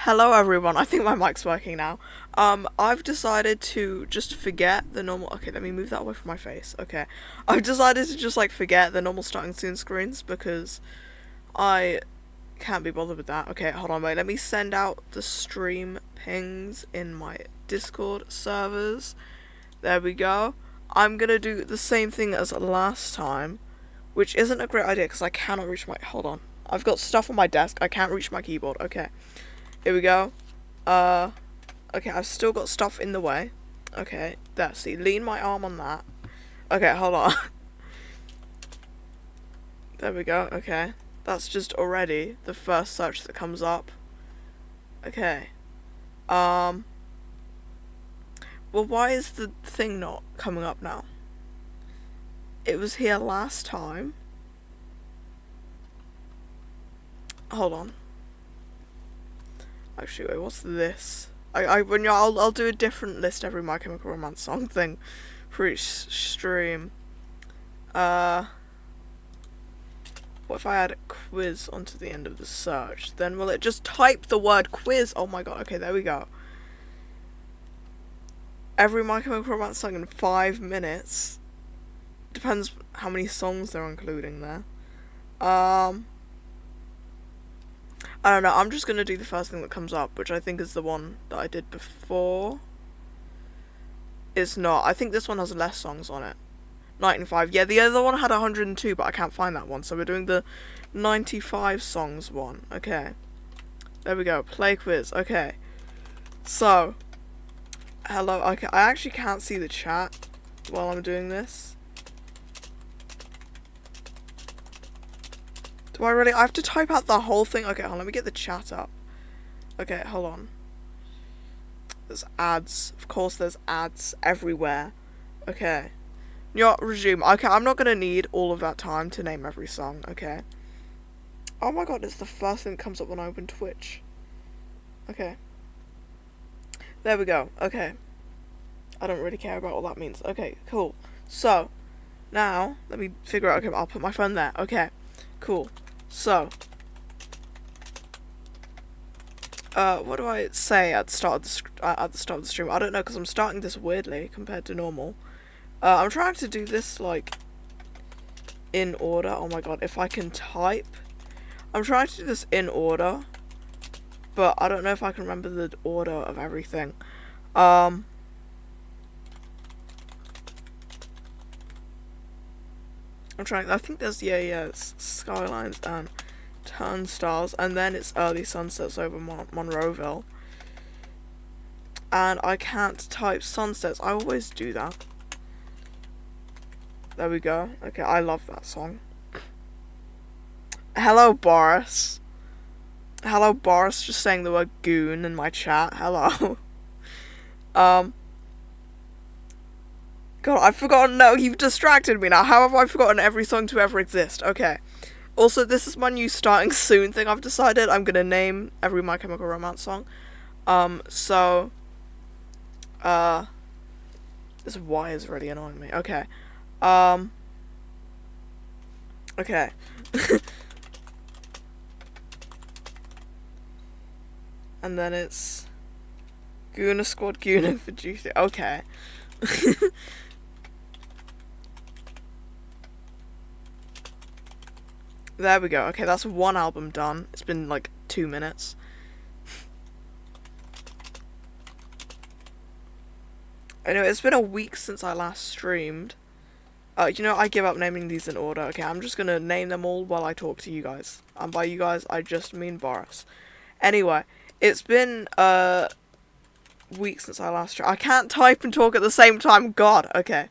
Hello everyone, I think my mic's working now. I've decided to just forget the normal. Okay, let me move that away from my face. Okay. I've decided to just like forget the normal starting soon screens because I can't be bothered with that. Okay, hold on, wait, let me send out the stream pings in my Discord servers. There we go. I'm gonna do the same thing as last time, which isn't a great idea because I cannot reach my. Hold on. I've got stuff on my desk, I can't reach my keyboard. Okay. Here we go. Okay, I've still got stuff in the way. Okay, there, see, lean my arm on that. Okay, hold on. There we go, okay. That's just already the first search that comes up. Okay. Well, why is the thing not coming up now? It was here last time. Hold on. Actually, wait, what's this? I'll do a different list every My Chemical Romance song thing for each stream. What if I add a quiz onto the end of the search? Then will it just type the word quiz? Oh my god, okay, there we go. Every My Chemical Romance song in 5 minutes. Depends how many songs they're including there. I don't know, I'm just going to do the first thing that comes up, which I think is the one that I did before. It's not. I think this one has less songs on it. 95. Yeah, the other one had 102, but I can't find that one, so we're doing the 95 songs one. Okay. There we go. Play quiz. Okay. So. Hello. Okay, I actually can't see the chat while I'm doing this. Do I really? I have to type out the whole thing? Okay, hold on, let me get the chat up. Okay, hold on. There's ads. Of course there's ads everywhere. Okay. Resume. Okay, I'm not gonna need all of that time to name every song, okay. Oh my god, it's the first thing that comes up when I open Twitch. Okay. There we go. Okay. I don't really care about what that means. Okay, cool. So, now, let me figure out. Okay, I'll put my phone there. Okay, cool. So, what do I say at the start of the stream? I don't know, because I'm starting this weirdly compared to normal. I'm trying to do this like in order. Oh my god, if I can type, I'm trying to do this in order, but I don't know if I can remember the order of everything. I'm trying. I think there's it's skylines and turnstiles, and then it's early sunsets over Monroeville. And I can't type sunsets. I always do that. There we go. Okay, I love that song. Hello, Boris. Hello, Boris. Just saying the word goon in my chat. Hello. God, I've forgotten. No, you've distracted me now. How have I forgotten every song to ever exist? Okay. Also, this is my new starting soon thing I've decided. I'm gonna name every My Chemical Romance song. This Y is really annoying me. Okay. Okay. And then it's Goona Squad Goona for duty. Okay. There we go. Okay, that's one album done. It's been like 2 minutes. Anyway, it's been a week since I last streamed. I give up naming these in order. Okay, I'm just gonna name them all while I talk to you guys. And by you guys, I just mean Boris. Anyway, it's been a week since I last streamed. I can't type and talk at the same time. God, okay.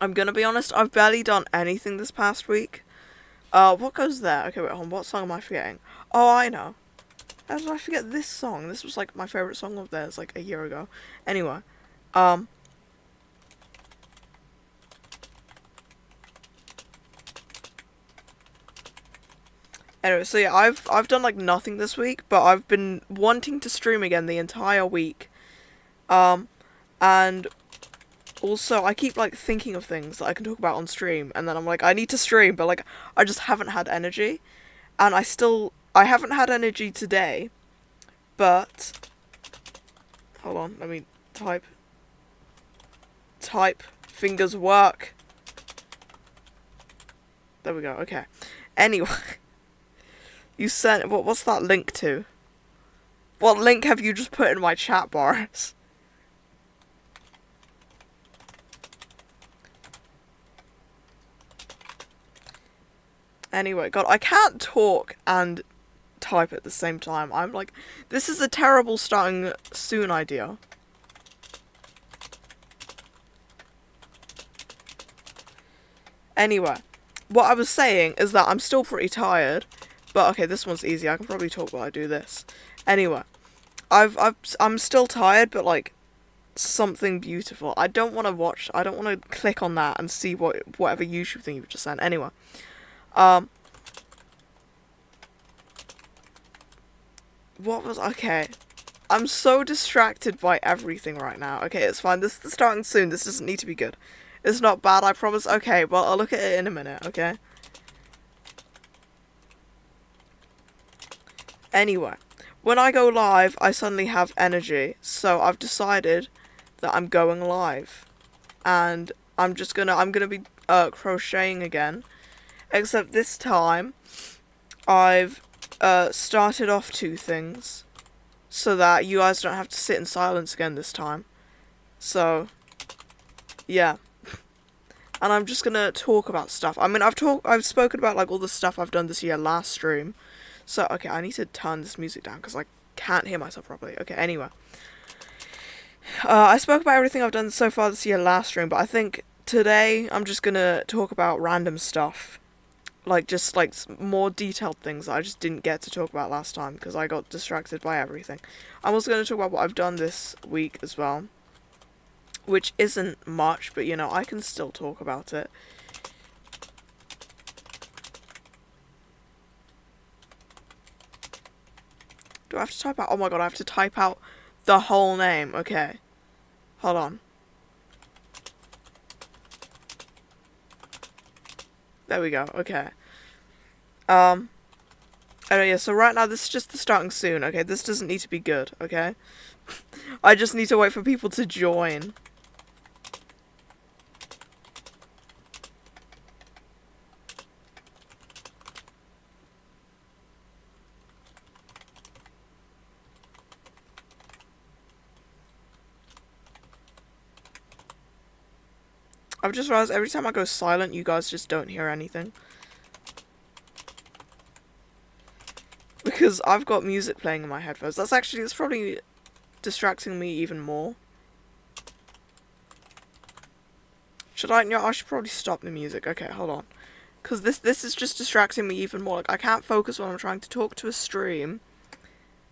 I'm gonna be honest, I've barely done anything this past week. What goes there? Okay, wait, hold on, what song am I forgetting? Oh, I know. How did I forget this song? This was like my favourite song of theirs like a year ago. Anyway, Anyway, so yeah, I've done like nothing this week, but I've been wanting to stream again the entire week. And also, I keep like thinking of things that I can talk about on stream, and then I'm like, I need to stream, but like, I just haven't had energy, and I haven't had energy today, but, hold on, let me type, fingers work. There we go, okay. Anyway, you sent, what's that link to? What link have you just put in my chat bars? Anyway, God, I can't talk and type at the same time. I'm like, this is a terrible starting soon idea. Anyway, what I was saying is that I'm still pretty tired, but okay, this one's easy. I can probably talk while I do this. Anyway, I'm still tired, but like something beautiful. I don't want to click on that and see whatever YouTube thing you've just sent. Anyway, okay. I'm so distracted by everything right now. Okay, it's fine. This is starting soon. This doesn't need to be good. It's not bad, I promise. Okay, well, I'll look at it in a minute, okay? Anyway, when I go live, I suddenly have energy. So I've decided that I'm going live. And I'm gonna be crocheting again. Except this time, I've started off 2 things. So that you guys don't have to sit in silence again this time. So, yeah. And I'm just gonna talk about stuff. I mean, I've spoken about like all the stuff I've done this year last stream. So, okay, I need to turn this music down because I can't hear myself properly. Okay, anyway. I spoke about everything I've done so far this year last stream, but I think today I'm just gonna talk about random stuff. Like, just like more detailed things that I just didn't get to talk about last time because I got distracted by everything. I'm also gonna talk about what I've done this week as well. Which isn't much, but you know, I can still talk about it. Do I have to type out? Oh my god, I have to type out the whole name. Okay. Hold on. There we go. Okay. Oh yeah, so right now this is just the starting soon, okay? This doesn't need to be good, okay? I just need to wait for people to join. I've just realized every time I go silent, you guys just don't hear anything. Because I've got music playing in my headphones. It's probably distracting me even more. I should probably stop the music. Okay, hold on. Because this is just distracting me even more. Like, I can't focus when I'm trying to talk to a stream.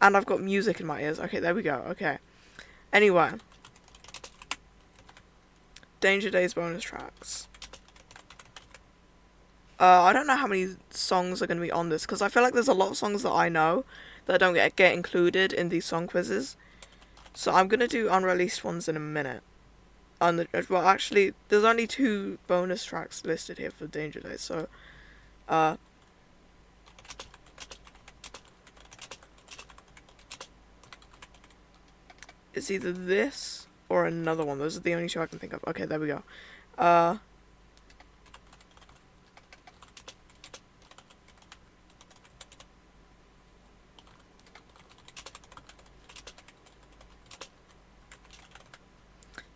And I've got music in my ears. Okay, there we go. Okay. Anyway. Danger Days bonus tracks. I don't know how many songs are going to be on this, because I feel like there's a lot of songs that I know that don't get included in these song quizzes. So I'm going to do unreleased ones in a minute. Well, actually, there's only 2 bonus tracks listed here for Danger Days, so, it's either this or another one. Those are the only 2 I can think of. Okay, there we go.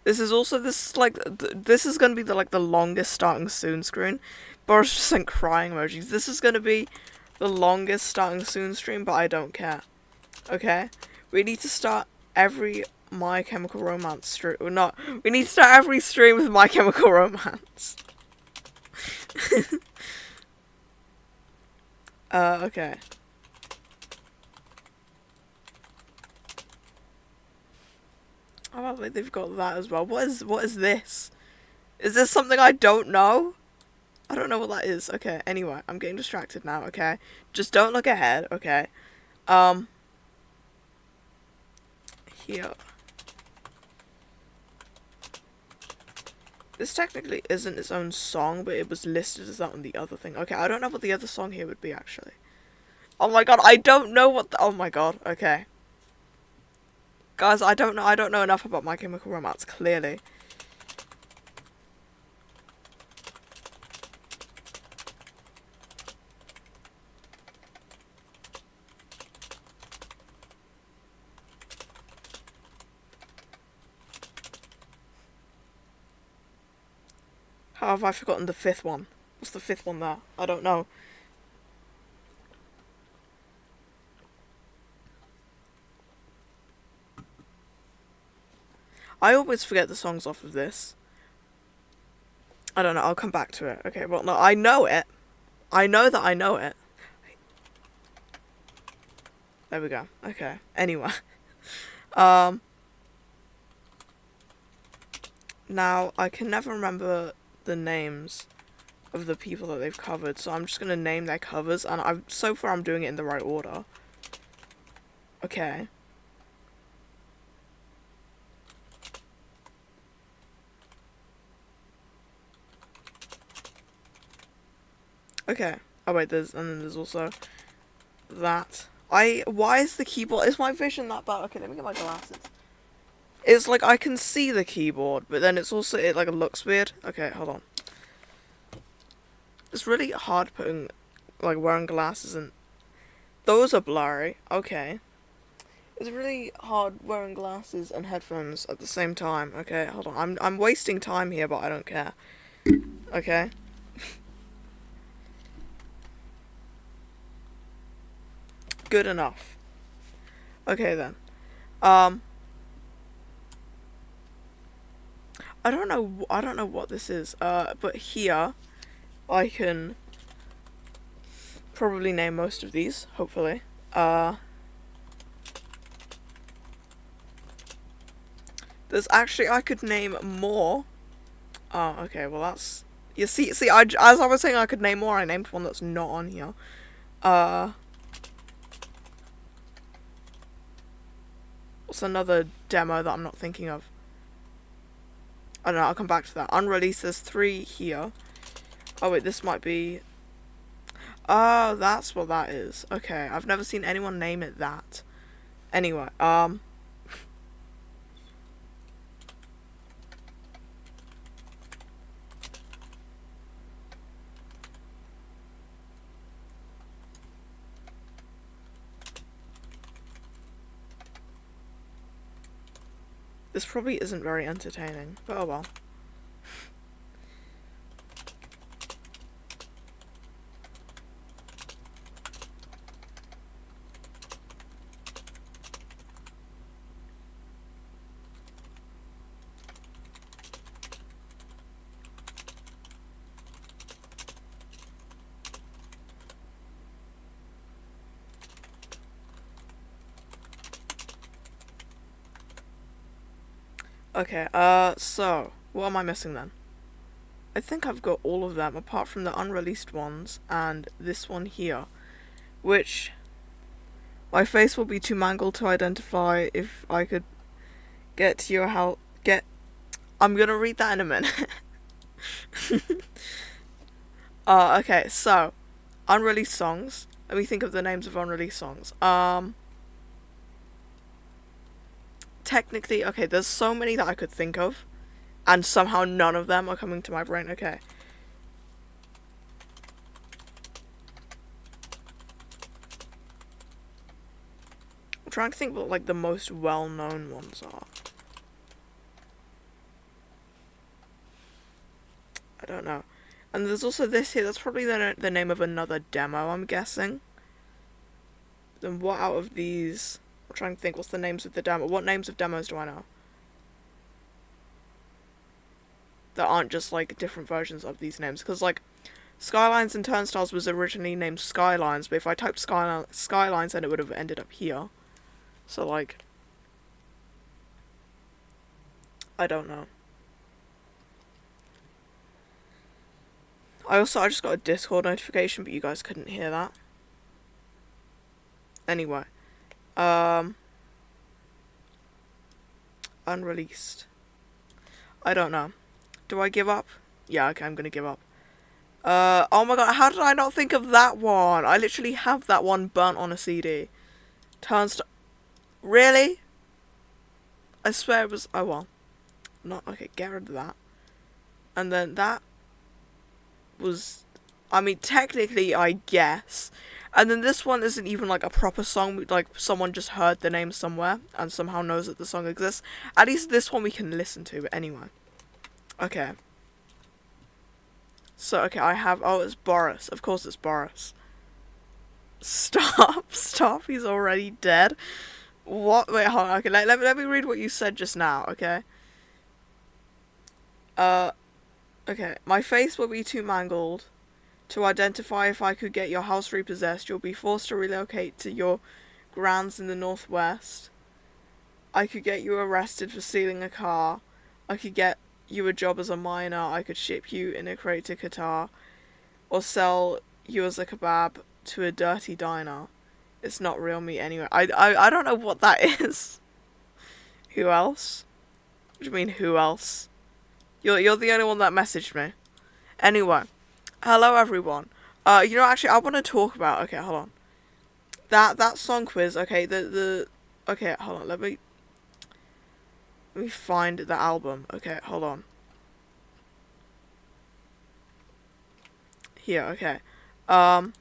This is also this is gonna be the longest starting soon screen. Boris just sent crying emojis. This is gonna be the longest starting soon stream, but I don't care. Okay, we need to start every My Chemical Romance stream. We need to start every stream with My Chemical Romance. Okay. Oh, like they've got that as well. What is this? Is this something I don't know? I don't know what that is. Okay, anyway, I'm getting distracted now, okay? Just don't look ahead, okay? Here. This technically isn't its own song, but it was listed as that on the other thing. Okay, I don't know what the other song here would be, actually. Oh my god, I don't know what the... Oh my god, okay. Guys, I don't know enough about My Chemical Romance, clearly. How have I forgotten the fifth one? What's the fifth one there? I don't know. I always forget the songs off of this. I don't know, I'll come back to it. Okay, well, no, I know it. I know that I know it. There we go. Okay. Anyway. Now, I can never remember the names of the people that they've covered, so I'm just gonna name their covers, and so far I'm doing it in the right order. Okay. Okay. Oh wait, and then there's also that. Why is the keyboard, is my vision that bad? Okay, let me get my glasses. It's like I can see the keyboard, but then it's also, it like looks weird. Okay, hold on. It's really hard putting, like, wearing glasses, and those are blurry. Okay. It's really hard wearing glasses and headphones at the same time. Okay, hold on. I'm wasting time here, but I don't care. Okay. Good enough. Okay then. I don't know what this is. But here I can probably name most of these, hopefully. There's actually, I could name more. Oh, okay, well that's... You see, as I was saying I could name more, I named one that's not on here. What's another demo that I'm not thinking of? I don't know, I'll come back to that. Unreleased, there's 3 here. Oh wait, this might be... Oh, that's what that is. Okay, I've never seen anyone name it that. Anyway, this probably isn't very entertaining, but oh well. Okay, so, what am I missing then? I think I've got all of them, apart from the unreleased ones, and this one here, which my face will be too mangled to identify if I could get to your house. I'm gonna read that in a minute. Okay, so, unreleased songs. Let me think of the names of unreleased songs. Technically, okay, there's so many that I could think of, and somehow none of them are coming to my brain. Okay. I'm trying to think what, like, the most well-known ones are. I don't know. And there's also this here, that's probably the name of another demo, I'm guessing. Then what out of these... I'm trying to think, what's the names of the demo? What names of demos do I know? That aren't just, like, different versions of these names. Because, like, Skylines and Turnstiles was originally named Skylines, but if I typed Skylines, then it would have ended up here. So, like... I don't know. I just got a Discord notification, but you guys couldn't hear that. Anyway. Unreleased. I don't know. Do I give up? Yeah, okay, I'm gonna give up. Oh my god, how did I not think of that one? I literally have that one burnt on a CD. Turns to... Really? I swear it was... Oh, well. Not... Okay, get rid of that. And then that was... I mean, technically, I guess. And then this one isn't even, like, a proper song. Like, someone just heard the name somewhere and somehow knows that the song exists. At least this one we can listen to, but anyway. Okay. So, okay, I have... Oh, it's Boris. Of course it's Boris. Stop. Stop. He's already dead. What? Wait, hold on. Okay, let me read what you said just now, okay? Okay. My face will be too mangled to identify if I could get your house repossessed. You'll be forced to relocate to your grand's in the northwest. I could get you arrested for stealing a car. I could get you a job as a miner. I could ship you in a crate to Qatar. Or sell you as a kebab to a dirty diner. It's not real meat anyway. I don't know what that is. Who else? What do you mean, who else? You're the only one that messaged me. Anyway. Hello, everyone. You know, actually, I want to talk about... Okay, hold on. That song quiz, okay, okay, hold on, let me find the album. Okay, hold on. Here, okay. Let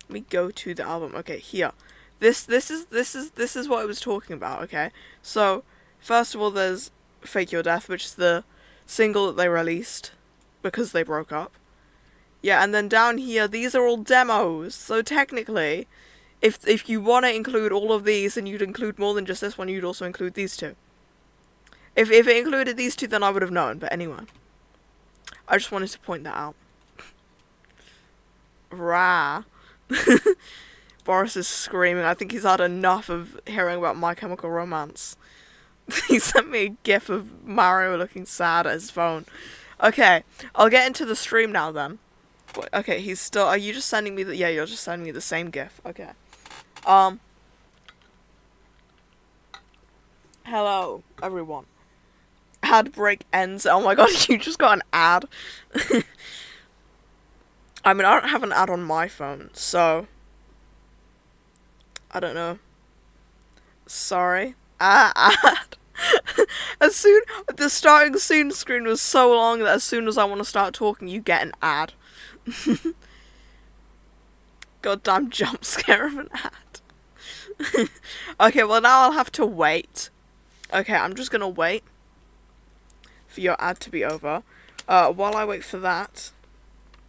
me go to the album. Okay, here. This is what I was talking about, okay? So, first of all, there's Fake Your Death, which is the single that they released because they broke up. Yeah, and then down here, these are all demos. So technically, if you want to include all of these, and you'd include more than just this one, you'd also include these two. If it included these two, then I would have known. But anyway, I just wanted to point that out. Rah. Boris is screaming. I think he's had enough of hearing about My Chemical Romance. He sent me a gif of Mario looking sad at his phone. Okay, I'll get into the stream now then. Okay, he's still... Are you just sending me the... Yeah, you're just sending me the same gif. Okay. Hello, everyone. Ad break ends. Oh my god, you just got an ad. I mean, I don't have an ad on my phone, so... I don't know. Sorry. Ad. The starting soon screen was so long that as soon as I want to start talking, you get an ad. Goddamn jump scare of an ad. Okay, well now I'll have to wait. Okay, I'm just gonna wait for your ad to be over. While I wait for that,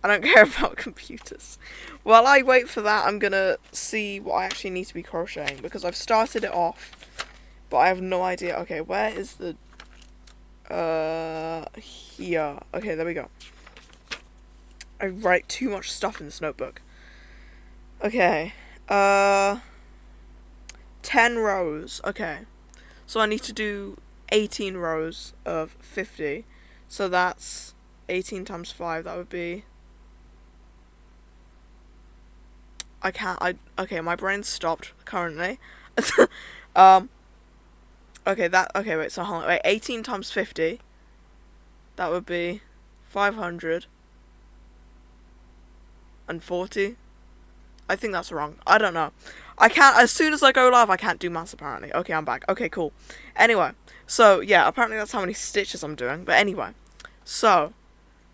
I don't care about computers. While I wait for that, I'm gonna see what I actually need to be crocheting, because I've started it off, but I have no idea. Okay, where is the... here. Okay, there we go. I write too much stuff in this notebook. Okay, 10 rows. Okay, so I need to do 18 rows of 50. So that's 18 times 5. That would be... Okay, my brain stopped currently. Okay, wait, so hold on, wait, 18 times 50, that would be 540. I think that's wrong. I don't know. I can't, as soon as I go live, I can't do maths apparently. Okay, I'm back. Okay, cool. Anyway, so, yeah, apparently that's how many stitches I'm doing. But anyway, so,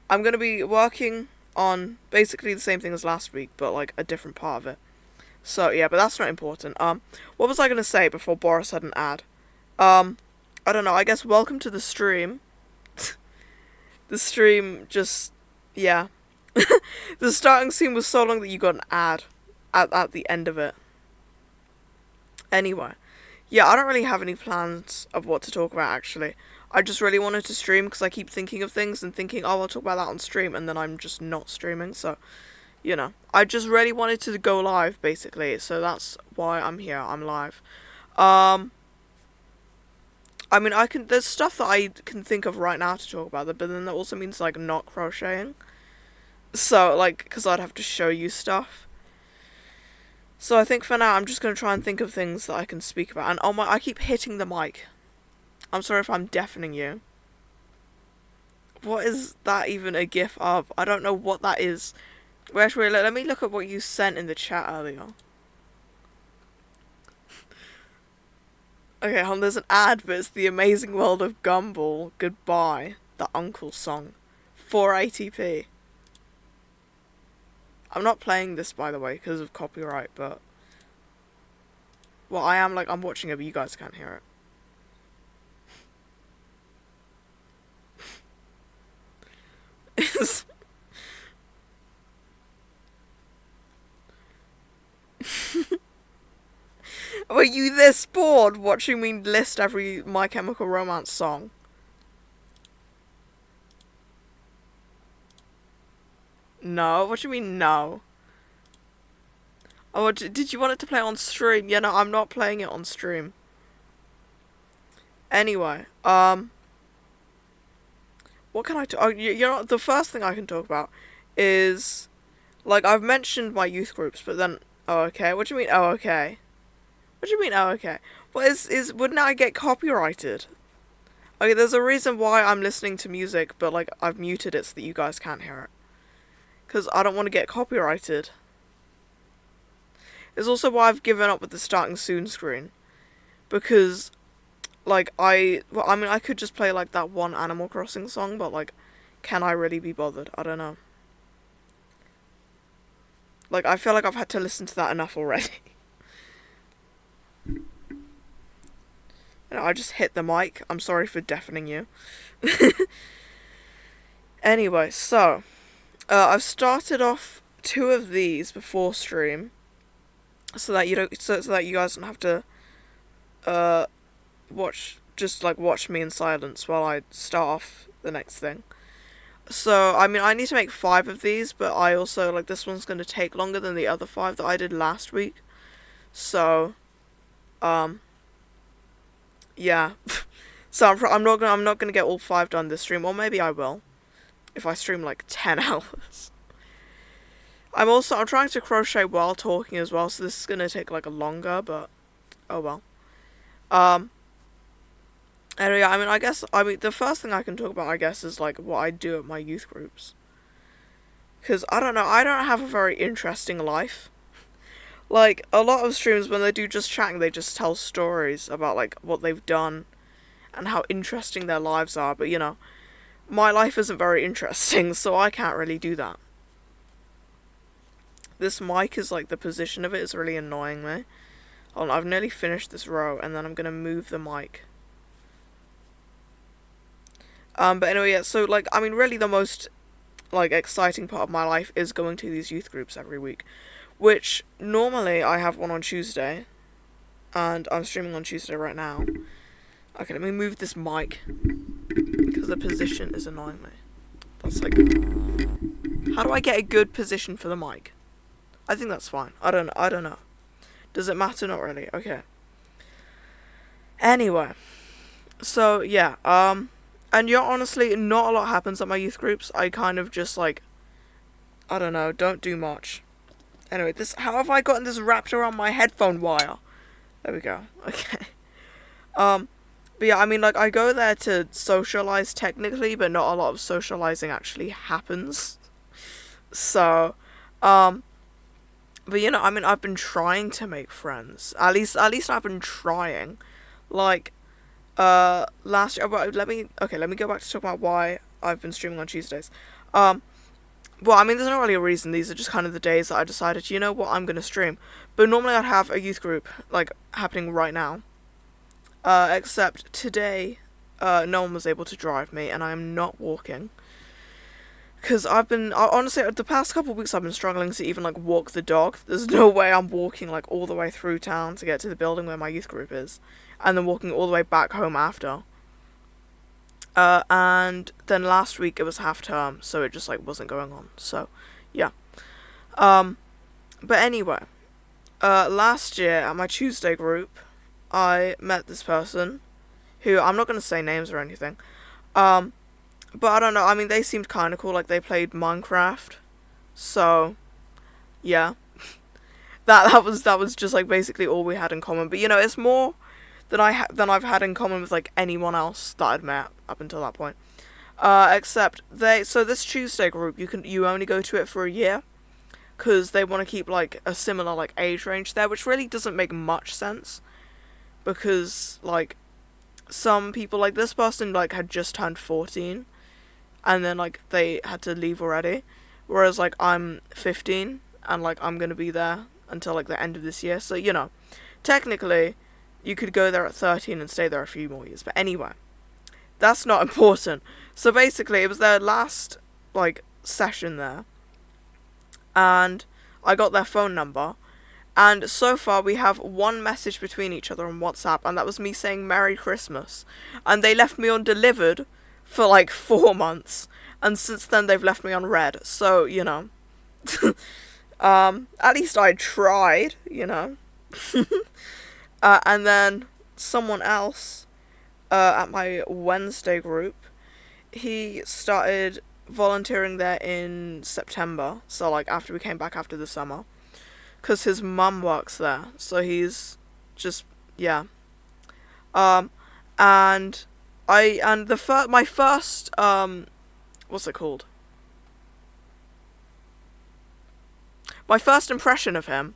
I'm going to be working on basically the same thing as last week, but, like, a different part of it. So, yeah, but that's not important. What was I going to say before Boris had an ad? I don't know, I guess welcome to the stream. The stream just, yeah. The starting scene was so long that you got an ad at the end of it. Anyway, yeah, I don't really have any plans of what to talk about, actually. I just really wanted to stream because I keep thinking of things and thinking, oh, I'll talk about that on stream, and then I'm just not streaming, so, you know. I just really wanted to go live, basically, so that's why I'm here, I'm live. I mean, there's stuff that I can think of right now to talk about, but then that also means, like, not crocheting. So, like, because I'd have to show you stuff. So I think for now, I'm just going to try and think of things that I can speak about. And, oh my, I keep hitting the mic. I'm sorry if I'm deafening you. What is that even a gif of? I don't know what that is. Wait, let me look at what you sent in the chat earlier. Okay, hold on, there's an ad, but it's The Amazing World of Gumball. Goodbye. The Uncle song. 480p. I'm not playing this, by the way, because of copyright, but... Well, I am, like, I'm watching it, but you guys can't hear it. Were you this bored watching me list every My Chemical Romance song? No? What do you mean, no? Oh, did you want it to play on stream? Yeah, no, I'm not playing it on stream. Anyway, what can I talk? Oh, you know, the first thing I can talk about is, like, I've mentioned my youth groups, but then, oh, okay. What do you mean, oh, okay? What do you mean, oh, okay? Well, wouldn't I get copyrighted? Okay, there's a reason why I'm listening to music, but, like, I've muted it so that you guys can't hear it. Because I don't want to get copyrighted. It's also why I've given up with the starting soon screen. Because, like, I mean, I could just play, like, that one Animal Crossing song, but, like, can I really be bothered? I don't know. Like, I feel like I've had to listen to that enough already. And I just hit the mic. I'm sorry for deafening you. Anyway, so, I've started off 2 of these before stream. So that you don't, so that you guys don't have to, watch me in silence while I start off the next thing. So, I mean, I need to make 5 of these, but I also, like, this one's going to take longer than the other 5 that I did last week. So, yeah. So I'm not gonna get all 5 done this stream, or maybe I will, if I stream like 10 hours. I'm trying to crochet while talking as well, so this is gonna take like a longer, but oh well. Anyway, I mean, the first thing I can talk about, I guess, is like what I do at my youth groups. Because I don't know, I don't have a very interesting life. Like, a lot of streams, when they do just chatting, they just tell stories about, like, what they've done and how interesting their lives are. But, you know, my life isn't very interesting, so I can't really do that. This mic is, like, the position of it is really annoying me. Hold on, I've nearly finished this row, and then I'm going to move the mic. But anyway, yeah, so, like, I mean, really the most, like, exciting part of my life is going to these youth groups every week. Which, normally, I have one on Tuesday. And I'm streaming on Tuesday right now. Okay, let me move this mic. Because the position is annoying me. That's like... How do I get a good position for the mic? I think that's fine. I don't know. Does it matter? Not really. Okay. Anyway. So, yeah. And yeah, honestly, not a lot happens at my youth groups. I kind of just, like... I don't know. Don't do much. Anyway, how have I gotten this wrapped around my headphone wire? There we go. Okay. But yeah, I mean, like, I go there to socialize technically, but not a lot of socializing actually happens. So, but you know, I mean, I've been trying to make friends. At least I've been trying. Like, last year, let me go back to talk about why I've been streaming on Tuesdays. Well, I mean, there's not really a reason. These are just kind of the days that I decided, you know what, I'm going to stream. But normally I'd have a youth group, like, happening right now. Except today, no one was able to drive me, and I am not walking. Because honestly, the past couple of weeks I've been struggling to even, like, walk the dog. There's no way I'm walking, like, all the way through town to get to the building where my youth group is. And then walking all the way back home after. And then last week it was half term, so it just, like, wasn't going on. So, yeah. But anyway, last year at my Tuesday group, I met this person, who, I'm not going to say names or anything, but I don't know, I mean, they seemed kind of cool, like, they played Minecraft, so, yeah. that was just, like, basically all we had in common, but, you know, it's more than I've had in common with, like, anyone else that I'd met up until that point. Except so this Tuesday group, you only go to it for a year, because they want to keep like a similar like age range there, which really doesn't make much sense, because like some people, like this person like had just turned 14, and then like they had to leave already, whereas like I'm 15 and like I'm gonna be there until like the end of this year, so technically you could go there at 13 and stay there a few more years, but anyway, that's not important. So basically it was their last like session there, and I got their phone number, and so far we have one message between each other on WhatsApp, and that was me saying Merry Christmas, and they left me on delivered for like 4 months, and since then they've left me on red, so at least I tried. And then someone else at my Wednesday group, he started volunteering there in September, so like after we came back after the summer, because his mum works there, so he's just, yeah. And my first what's it called, my first impression of him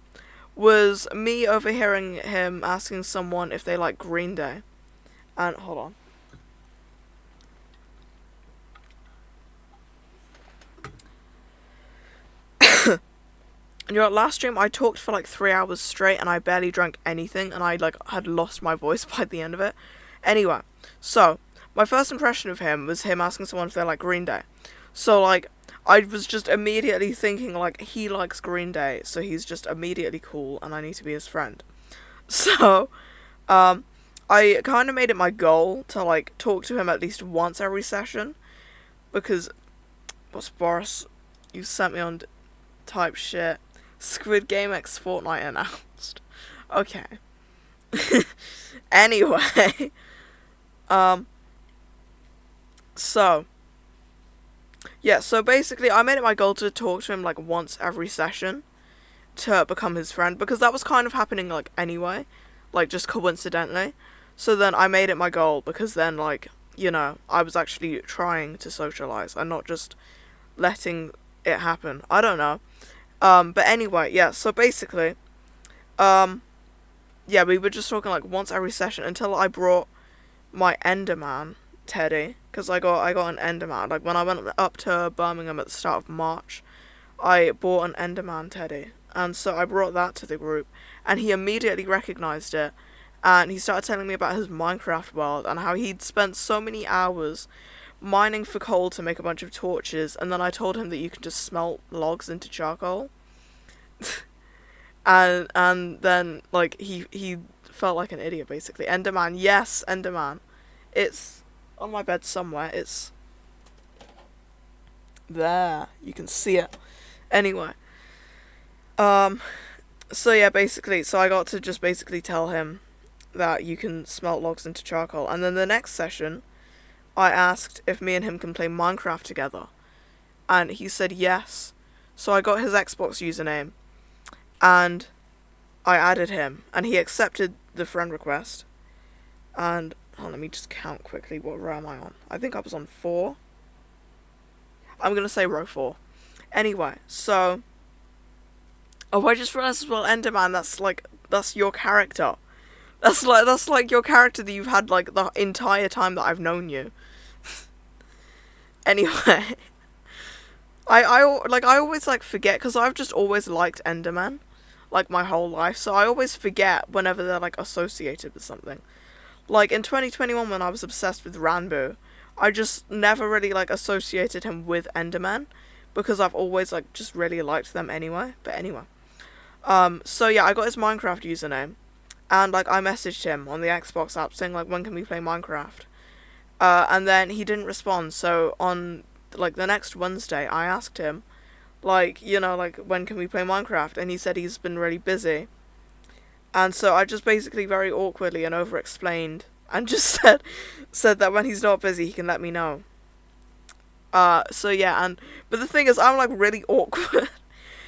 was me overhearing him asking someone if they like Green Day. And hold on. Last stream I talked for like 3 hours straight, and I barely drank anything, and I like had lost my voice by the end of it. Anyway, so my first impression of him was him asking someone if they like Green Day. So like I was just immediately thinking like he likes Green Day, so he's just immediately cool, and I need to be his friend. So I kind of made it my goal to like talk to him at least once every session, because what's Boris? You sent me on type shit. Squid Game X Fortnite announced. Okay. Anyway, so yeah, so basically I made it my goal to talk to him like once every session to become his friend, because that was kind of happening like anyway, like just coincidentally. So then I made it my goal, because then like, I was actually trying to socialize and not just letting it happen. I don't know. But anyway, yeah, so basically, yeah, we were just talking like once every session until I brought my Enderman teddy, because I got an Enderman. Like when I went up to Birmingham at the start of March, I bought an Enderman teddy, and so I brought that to the group, and he immediately recognized it, and he started telling me about his Minecraft world and how he'd spent so many hours mining for coal to make a bunch of torches, and then I told him that you can just smelt logs into charcoal. and then like he felt like an idiot basically. Enderman, yes, Enderman. It's on my bed somewhere. It's there. You can see it. Anyway. So yeah, basically, so I got to just basically tell him that you can smelt logs into charcoal, and then the next session I asked if me and him can play Minecraft together, and he said yes. So I got his Xbox username, and I added him, and he accepted the friend request. And let me just count quickly. What row am I on? I think I was on 4. I'm gonna say row 4. Anyway, so I just realized as well, Enderman, that's your character. That's like your character that you've had like the entire time that I've known you. Anyway, I always like forget, because I've just always liked Enderman like my whole life, so I always forget whenever they're like associated with something. Like in 2021 when I was obsessed with Ranboo, I just never really like associated him with Enderman, because I've always like just really liked them anyway. But anyway, so yeah, I got his Minecraft username, and like I messaged him on the Xbox app saying like, when can we play Minecraft? And then he didn't respond, so on like the next Wednesday I asked him like, like, when can we play Minecraft? And he said he's been really busy. And so I just basically very awkwardly and over explained, and just said that when he's not busy he can let me know. So yeah, but the thing is, I'm like really awkward.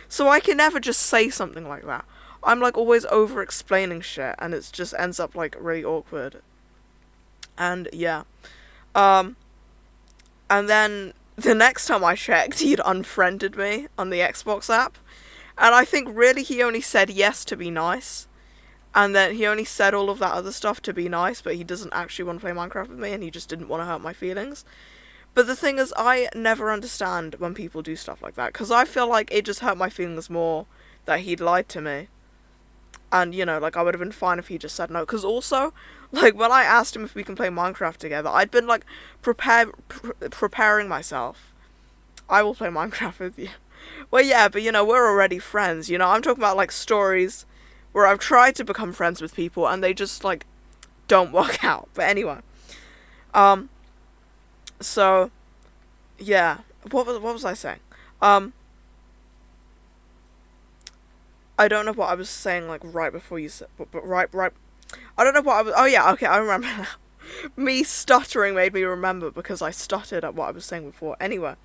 So I can never just say something like that. I'm like always over explaining shit, and it just ends up like really awkward. And yeah. And then the next time I checked, he'd unfriended me on the Xbox app. And I think really he only said yes to be nice. And then he only said all of that other stuff to be nice, but he doesn't actually want to play Minecraft with me, and he just didn't want to hurt my feelings. But the thing is, I never understand when people do stuff like that, because I feel like it just hurt my feelings more that he'd lied to me. And, you know, like, I would have been fine if he just said no. Because also, like, when I asked him if we can play Minecraft together, I'd been, like, preparing myself. I will play Minecraft with you. Well, yeah, but, you know, we're already friends, you know? I'm talking about, like, stories where I've tried to become friends with people and they just, like, don't work out. But anyway. So, yeah. What was I saying? I don't know what I was saying, like, right before you said, but right, I don't know what I was, oh yeah, okay, I remember now. Me stuttering made me remember, because I stuttered at what I was saying before. Anyway,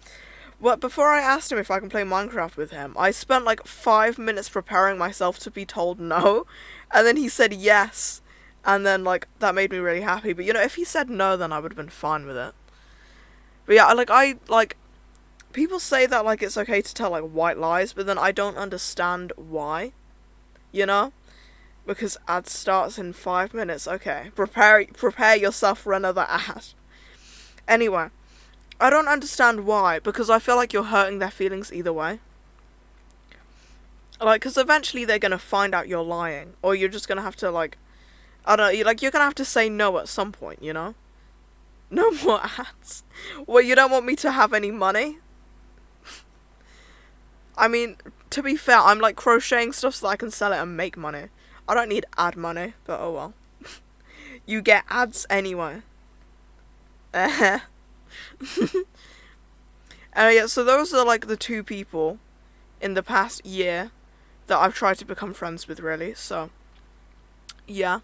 well, before I asked him if I can play Minecraft with him, I spent, like, 5 minutes preparing myself to be told no, and then he said yes, and then, like, that made me really happy. But, you know, if he said no, then I would have been fine with it. But yeah, people say that, like, it's okay to tell, like, white lies, but then I don't understand why, you know? Because ad starts in 5 minutes. Okay, prepare yourself for another ad. Anyway, I don't understand why, because I feel like you're hurting their feelings either way. Like, because eventually they're gonna find out you're lying, or you're just gonna have to, like, I don't know, you're gonna have to say no at some point, you know? No more ads. Well, you don't want me to have any money? I mean, to be fair, I'm, like, crocheting stuff so that I can sell it and make money. I don't need ad money, but oh well. You get ads anyway. Yeah, so those are, like, the 2 people in the past year that I've tried to become friends with, really, so, yeah.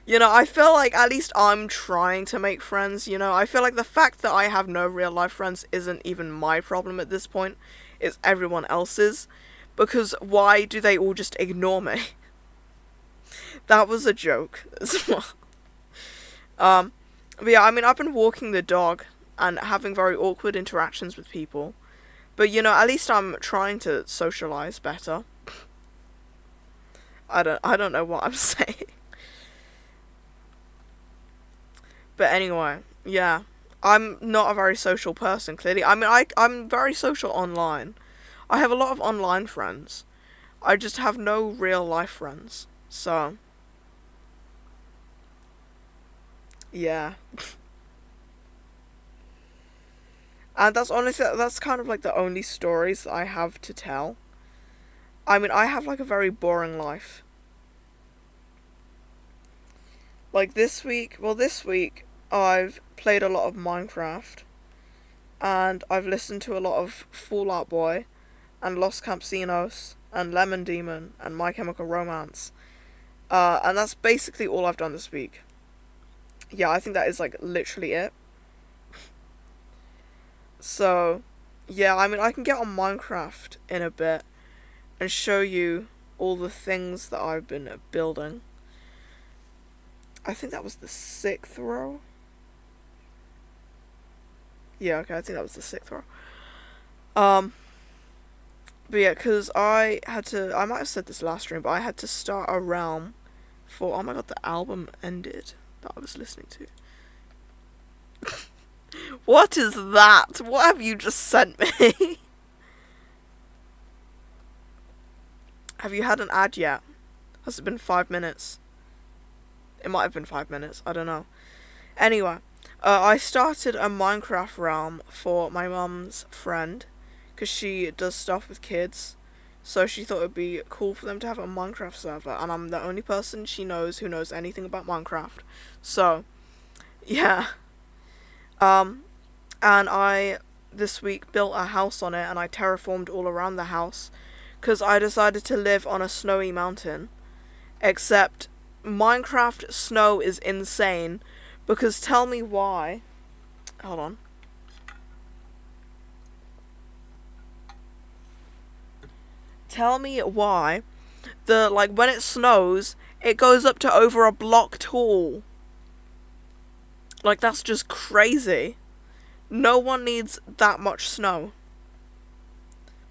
You know, I feel like at least I'm trying to make friends, you know? I feel like the fact that I have no real life friends isn't even my problem at this point. It's everyone else's. Because why do they all just ignore me? That was a joke as well. But yeah, I mean, I've been walking the dog and having very awkward interactions with people. But, you know, at least I'm trying to socialise better. I don't know what I'm saying. But anyway, yeah. I'm not a very social person, clearly. I mean, I'm very social online. I have a lot of online friends. I just have no real life friends. So, yeah. And that's kind of like the only stories that I have to tell. I mean, I have like a very boring life. Like this week, I've played a lot of Minecraft. And I've listened to a lot of Fall Out Boy, and Los Campesinos, and Lemon Demon, and My Chemical Romance. And that's basically all I've done this week. Yeah, I think that is, like, literally it. So, yeah, I mean, I can get on Minecraft in a bit and show you all the things that I've been building. I think that was the 6th row. Yeah, okay, I think that was the 6th row. But yeah, because I might have said this last stream, but I had to start a realm for, oh my god, the album ended that I was listening to. What is that? What have you just sent me? Have you had an ad yet? Has it been 5 minutes? It might have been 5 minutes, I don't know. Anyway, I started a Minecraft realm for my mum's friend, because she does stuff with kids, so she thought it would be cool for them to have a Minecraft server, and I'm the only person she knows who knows anything about Minecraft, so, yeah. And I, this week, built a house on it, and I terraformed all around the house, because I decided to live on a snowy mountain, except Minecraft snow is insane, because tell me why. Hold on. Tell me why when it snows, it goes up to over a block tall. Like, that's just crazy. No one needs that much snow.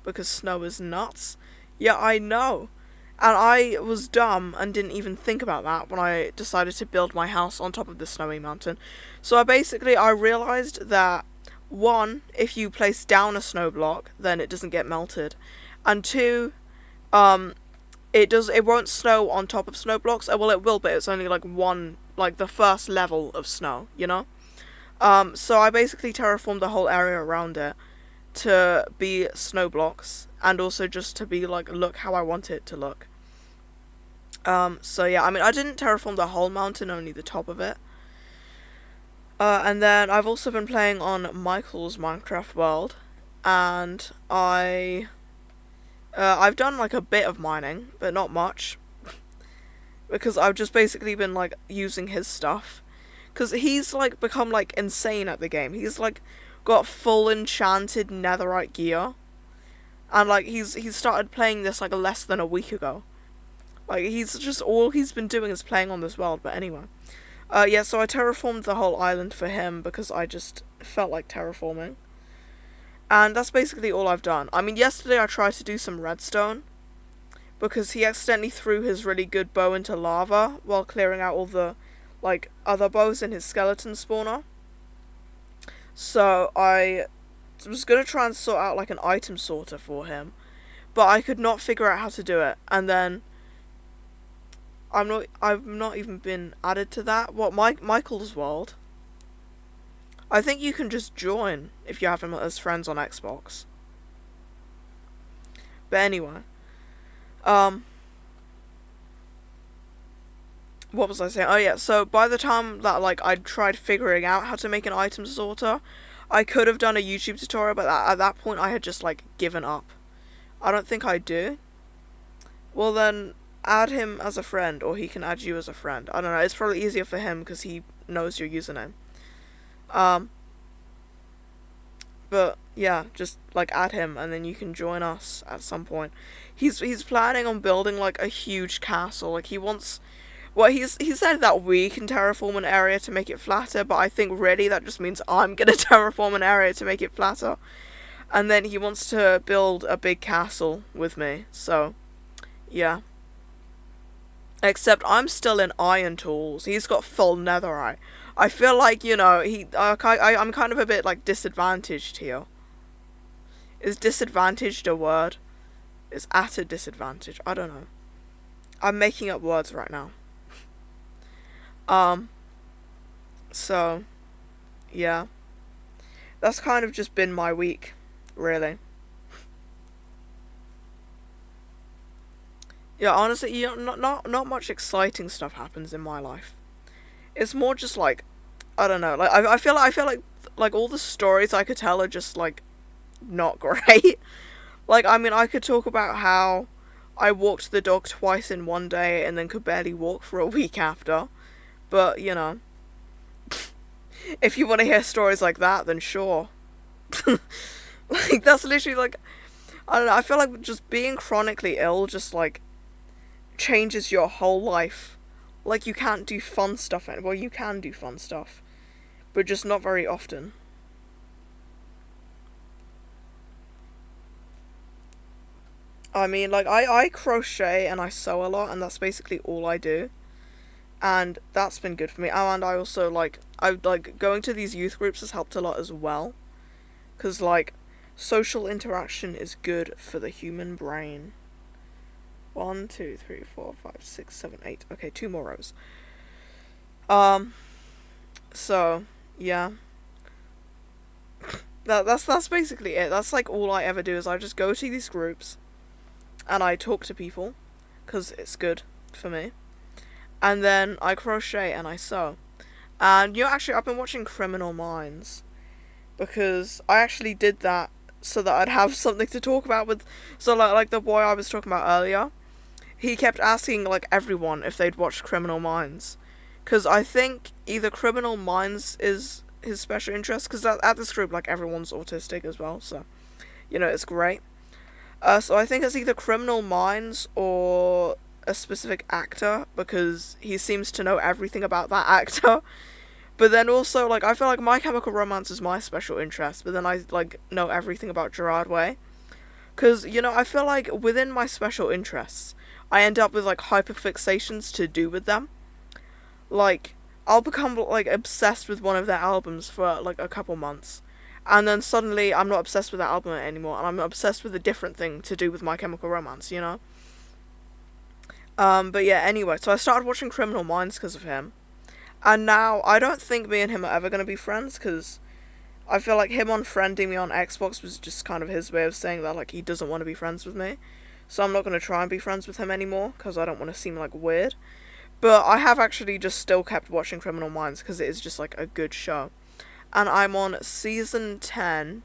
Because snow is nuts. Yeah, I know. And I was dumb and didn't even think about that when I decided to build my house on top of the snowy mountain. So I realized that, one, if you place down a snow block, then it doesn't get melted. And two, um, it won't snow on top of snow blocks. Well, it will, but it's only like one, like the first level of snow, you know? So I basically terraformed the whole area around it to be snow blocks, and also just to be like, look how I want it to look. So yeah, I mean, I didn't terraform the whole mountain, only the top of it. And then I've also been playing on Michael's Minecraft world, and I've done like a bit of mining, but not much, because I've just basically been like using his stuff, because he's like become like insane at the game. He's like got full enchanted netherite gear, and like he's started playing this like less than a week ago. Like he's just all he's been doing is playing on this world. But anyway, yeah. So I terraformed the whole island for him because I just felt like terraforming, and that's basically all I've done. I mean, yesterday I tried to do some redstone because he accidentally threw his really good bow into lava while clearing out all the like other bows in his skeleton spawner. So I was gonna try and sort out like an item sorter for him, but I could not figure out how to do it. And then I've not even been added to that. What, Michael's world? I think you can just join if you have him as friends on Xbox. But anyway, what was I saying? Oh yeah, so by the time that like I tried figuring out how to make an item sorter, I could have done a YouTube tutorial, but at that point I had just like given up. I don't think I do. Well then, add him as a friend, or he can add you as a friend. I don't know, it's probably easier for him because he knows your username. But yeah, just like add him and then you can join us at some point. He's planning on building like a huge castle. Like he wants, well, he said that we can terraform an area to make it flatter, but I think really that just means I'm gonna terraform an area to make it flatter. And then he wants to build a big castle with me. So yeah. Except I'm still in iron tools. He's got full netherite. I feel like, you know, I'm kind of a bit like disadvantaged here. Is disadvantaged a word? Is at a disadvantage? I don't know. I'm making up words right now. So, yeah. That's kind of just been my week, really. Yeah, honestly, you know, not much exciting stuff happens in my life. It's more just like, I don't know, like I feel like all the stories I could tell are just like not great. Like, I mean, I could talk about how I walked the dog twice in one day and then could barely walk for a week after. But, you know, if you want to hear stories like that, then sure. Like, that's literally like, I don't know, I feel like just being chronically ill just like changes your whole life. Like, you can't do fun stuff. Well, you can do fun stuff, but just not very often. I mean, like, I crochet and I sew a lot, and that's basically all I do. And that's been good for me. Oh, and I also, like, going to these youth groups has helped a lot as well. Because, like, social interaction is good for the human brain. 1, 2, 3, 4, 5, 6, 7, 8. Okay, 2 more rows. So, yeah. That's basically it. That's, like, all I ever do is I just go to these groups and I talk to people, because it's good for me. And then I crochet and I sew. And, you know, actually, I've been watching Criminal Minds, because I actually did that so that I'd have something to talk about with. So, like the boy I was talking about earlier, he kept asking, like, everyone if they'd watched Criminal Minds. Because I think either Criminal Minds is his special interest, because at this group, like, everyone's autistic as well, so, you know, it's great. So I think it's either Criminal Minds or a specific actor, because he seems to know everything about that actor. But then also, like, I feel like My Chemical Romance is my special interest, but then I, like, know everything about Gerard Way. Because, you know, I feel like within my special interests, I end up with, like, hyperfixations to do with them. Like, I'll become, like, obsessed with one of their albums for, like, a couple months. And then suddenly I'm not obsessed with that album anymore, and I'm obsessed with a different thing to do with My Chemical Romance, you know? But yeah, anyway, so I started watching Criminal Minds because of him. And now, I don't think me and him are ever going to be friends, because I feel like him unfriending me on Xbox was just kind of his way of saying that, like, he doesn't want to be friends with me. So I'm not going to try and be friends with him anymore, because I don't want to seem, like, weird. But I have actually just still kept watching Criminal Minds, because it is just, like, a good show. And I'm on season 10,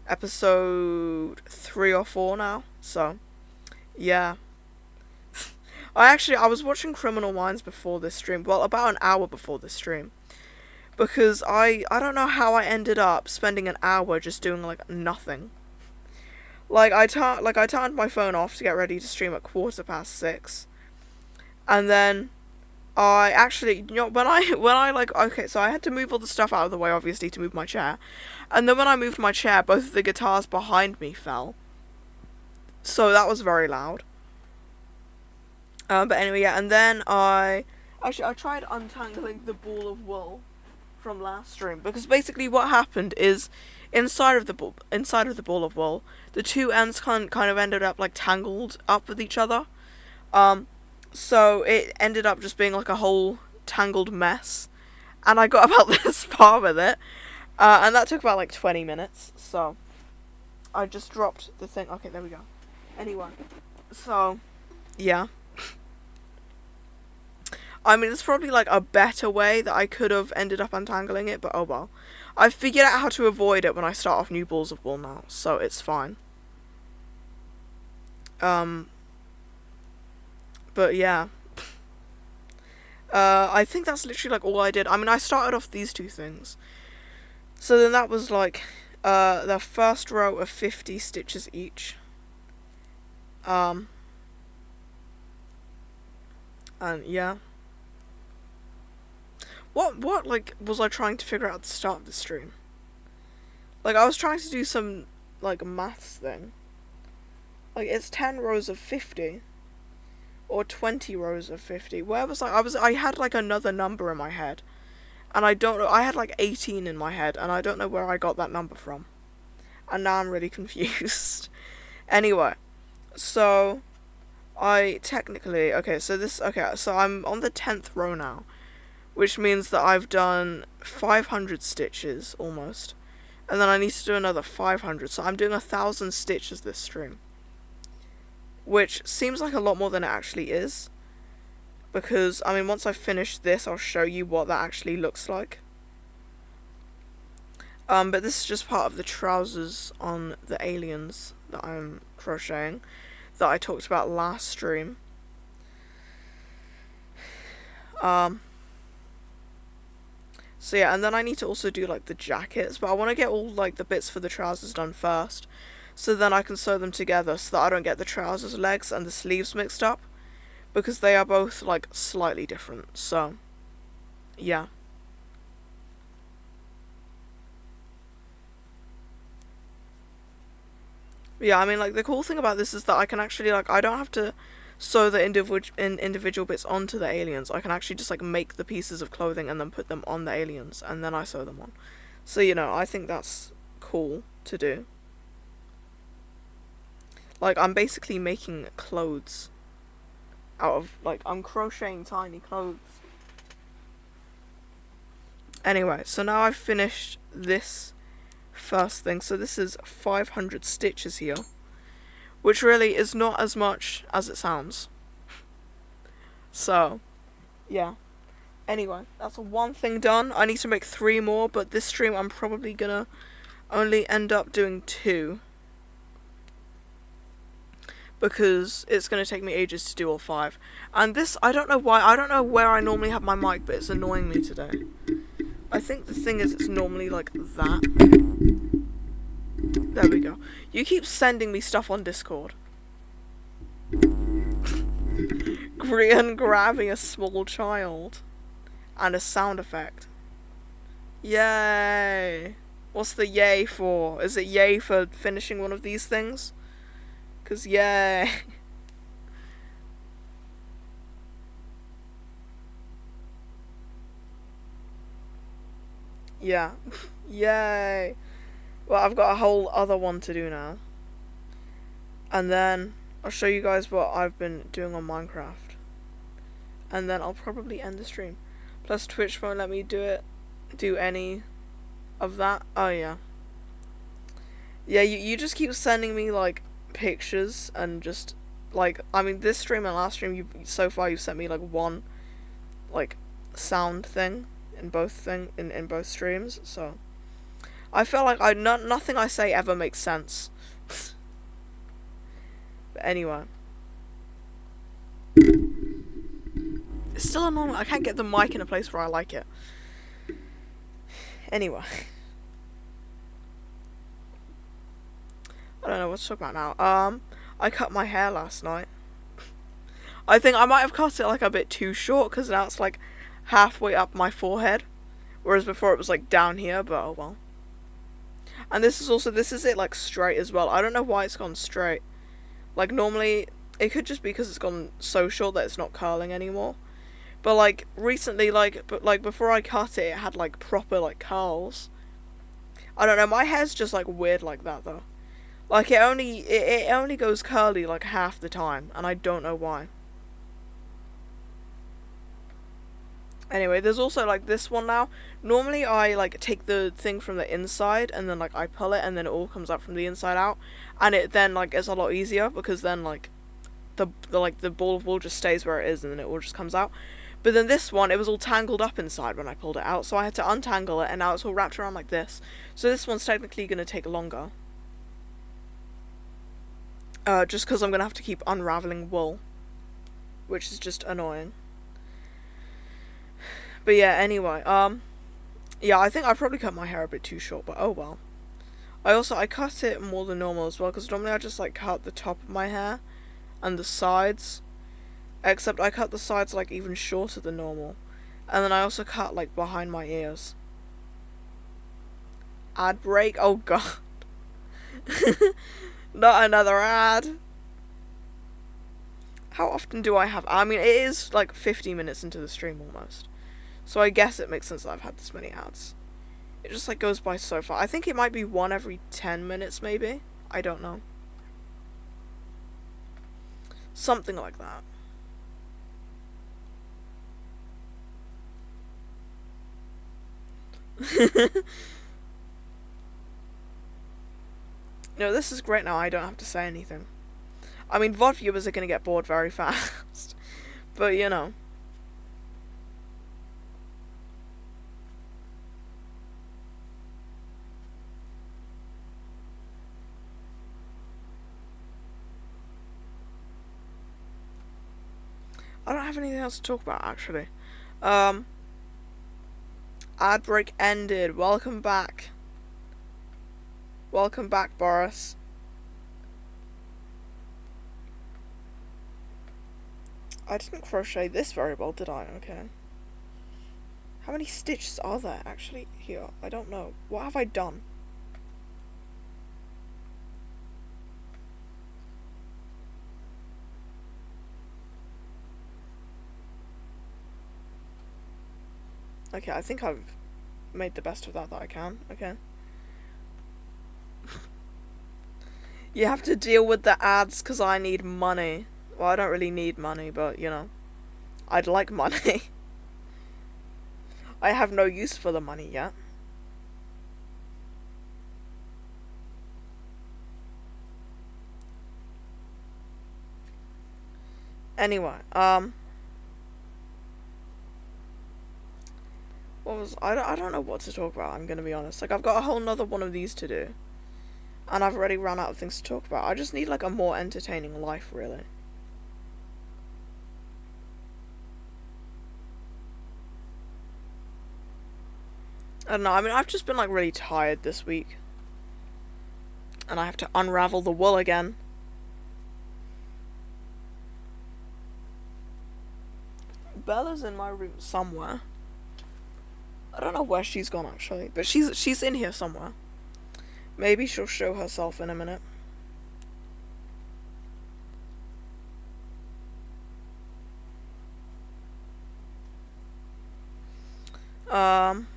episode 3 or 4 now, so, yeah. I was watching Criminal Minds before this stream, well, about an hour before this stream. Because I don't know how I ended up spending an hour just doing, like, nothing. Like, I turned my phone off to get ready to stream at 6:15. And then I actually, you know, when I like, okay, so I had to move all the stuff out of the way, obviously, to move my chair. And then when I moved my chair, both of the guitars behind me fell. So that was very loud. But anyway, yeah, and then I tried untangling the ball of wool from last stream, because basically what happened is inside of the ball of wool, the two ends kind of ended up, like, tangled up with each other. So it ended up just being like a whole tangled mess, and I got about this far with it, and that took about, like, 20 minutes. So I just dropped the thing. Okay, there we go. Anyway, so yeah. I mean, it's probably, like, a better way that I could have ended up untangling it, but oh well. I've figured out how to avoid it when I start off new balls of wool now, so it's fine. But yeah. I think that's literally, like, all I did. I mean, I started off these two things. So then that was, like, the first row of 50 stitches each. And yeah. What, like, was I trying to figure out at the start of the stream? Like, I was trying to do some, like, maths thing. Like, it's 10 rows of 50. Or 20 rows of 50. Where was I had, like, another number in my head. And I don't know, I had, like, 18 in my head, and I don't know where I got that number from. And now I'm really confused. Anyway, so I technically, so I'm on the 10th row now, which means that I've done 500 stitches, almost. And then I need to do another 500, so I'm doing 1,000 stitches this stream. Which seems like a lot more than it actually is. Because, I mean, once I finish this, I'll show you what that actually looks like. But this is just part of the trousers on the aliens that I'm crocheting, that I talked about last stream. So yeah, and then I need to also do, like, the jackets, but I want to get all, like, the bits for the trousers done first, so then I can sew them together so that I don't get the trousers legs and the sleeves mixed up, because they are both, like, slightly different. So yeah. Yeah, I mean, like, the cool thing about this is that I can actually, like, I don't have to sew the individual bits onto the aliens. I can actually just, like, make the pieces of clothing and then put them on the aliens, and then I sew them on. So, you know, I think that's cool to do. Like, I'm basically making clothes out of, like, I'm crocheting tiny clothes. Anyway, so now I've finished this first thing. So this is 500 stitches here, which really is not as much as it sounds. So, yeah. Anyway, that's one thing done. I need to make 3 more, but this stream I'm probably gonna only end up doing 2. Because it's going to take me ages to do all 5. And this, I don't know why, I don't know where I normally have my mic, but it's annoying me today. I think the thing is, it's normally like that. There we go. You keep sending me stuff on Discord. Grian grabbing a small child. And a sound effect. Yay! What's the yay for? Is it yay for finishing one of these things? 'Cause yay! Yeah. Yay! Well, I've got a whole other one to do now. And then I'll show you guys what I've been doing on Minecraft. And then I'll probably end the stream. Plus Twitch won't let me do any of that. Oh yeah. Yeah, you just keep sending me like pictures and just like, I mean, this stream and last stream, so far you've sent me like one like sound thing in both streams. So I feel like nothing I say ever makes sense. But anyway, it's still annoying. I can't get the mic in a place where I like it. Anyway, I don't know what to talk about now. I cut my hair last night. I think I might have cut it like a bit too short because now it's like halfway up my forehead, whereas before it was like down here. But oh well. And this is it like straight as well. I don't know why it's gone straight. Like normally it could just be because it's gone so short that it's not curling anymore. But like recently, like before I cut it, it had like proper like curls. I don't know. My hair's just like weird like that though. Like it only goes curly like half the time, and I don't know why. Anyway, there's also like this one now. Normally I like take the thing from the inside and then like I pull it and then it all comes out from the inside out, and it then like is a lot easier because then like the ball of wool just stays where it is and then it all just comes out. But then this one, it was all tangled up inside when I pulled it out, so I had to untangle it and now it's all wrapped around like this. So this one's technically going to take longer. Just because I'm going to have to keep unraveling wool, which is just annoying. But yeah, anyway, yeah, I think I probably cut my hair a bit too short, but oh well. I cut it more than normal as well, because normally I just like cut the top of my hair and the sides, except I cut the sides like even shorter than normal, and then I also cut like behind my ears. Ad break, oh god. Not another ad. How often do I have, I mean, it is like 50 minutes into the stream almost. So I guess it makes sense that I've had this many ads. It just like goes by so far. I think it might be one every 10 minutes maybe. I don't know. Something like that. No, this is great now. I don't have to say anything. I mean, VOD viewers are going to get bored very fast. But, you know. I don't have anything else to talk about, actually. Ad break ended. Welcome back. Welcome back, Boris. I didn't crochet this very well, did I? Okay. How many stitches are there actually here? I don't know. What have I done? Okay, I think I've made the best of that I can. Okay. You have to deal with the ads because I need money. Well, I don't really need money, but, you know. I'd like money. I have no use for the money yet. Anyway, I don't know what to talk about, I'm gonna be honest. Like, I've got a whole nother one of these to do. And I've already run out of things to talk about. I just need, like, a more entertaining life, really. I don't know, I mean, I've just been, like, really tired this week. And I have to unravel the wool again. Bella's in my room somewhere. I don't know where she's gone actually, but she's in here somewhere. Maybe she'll show herself in a minute. Um,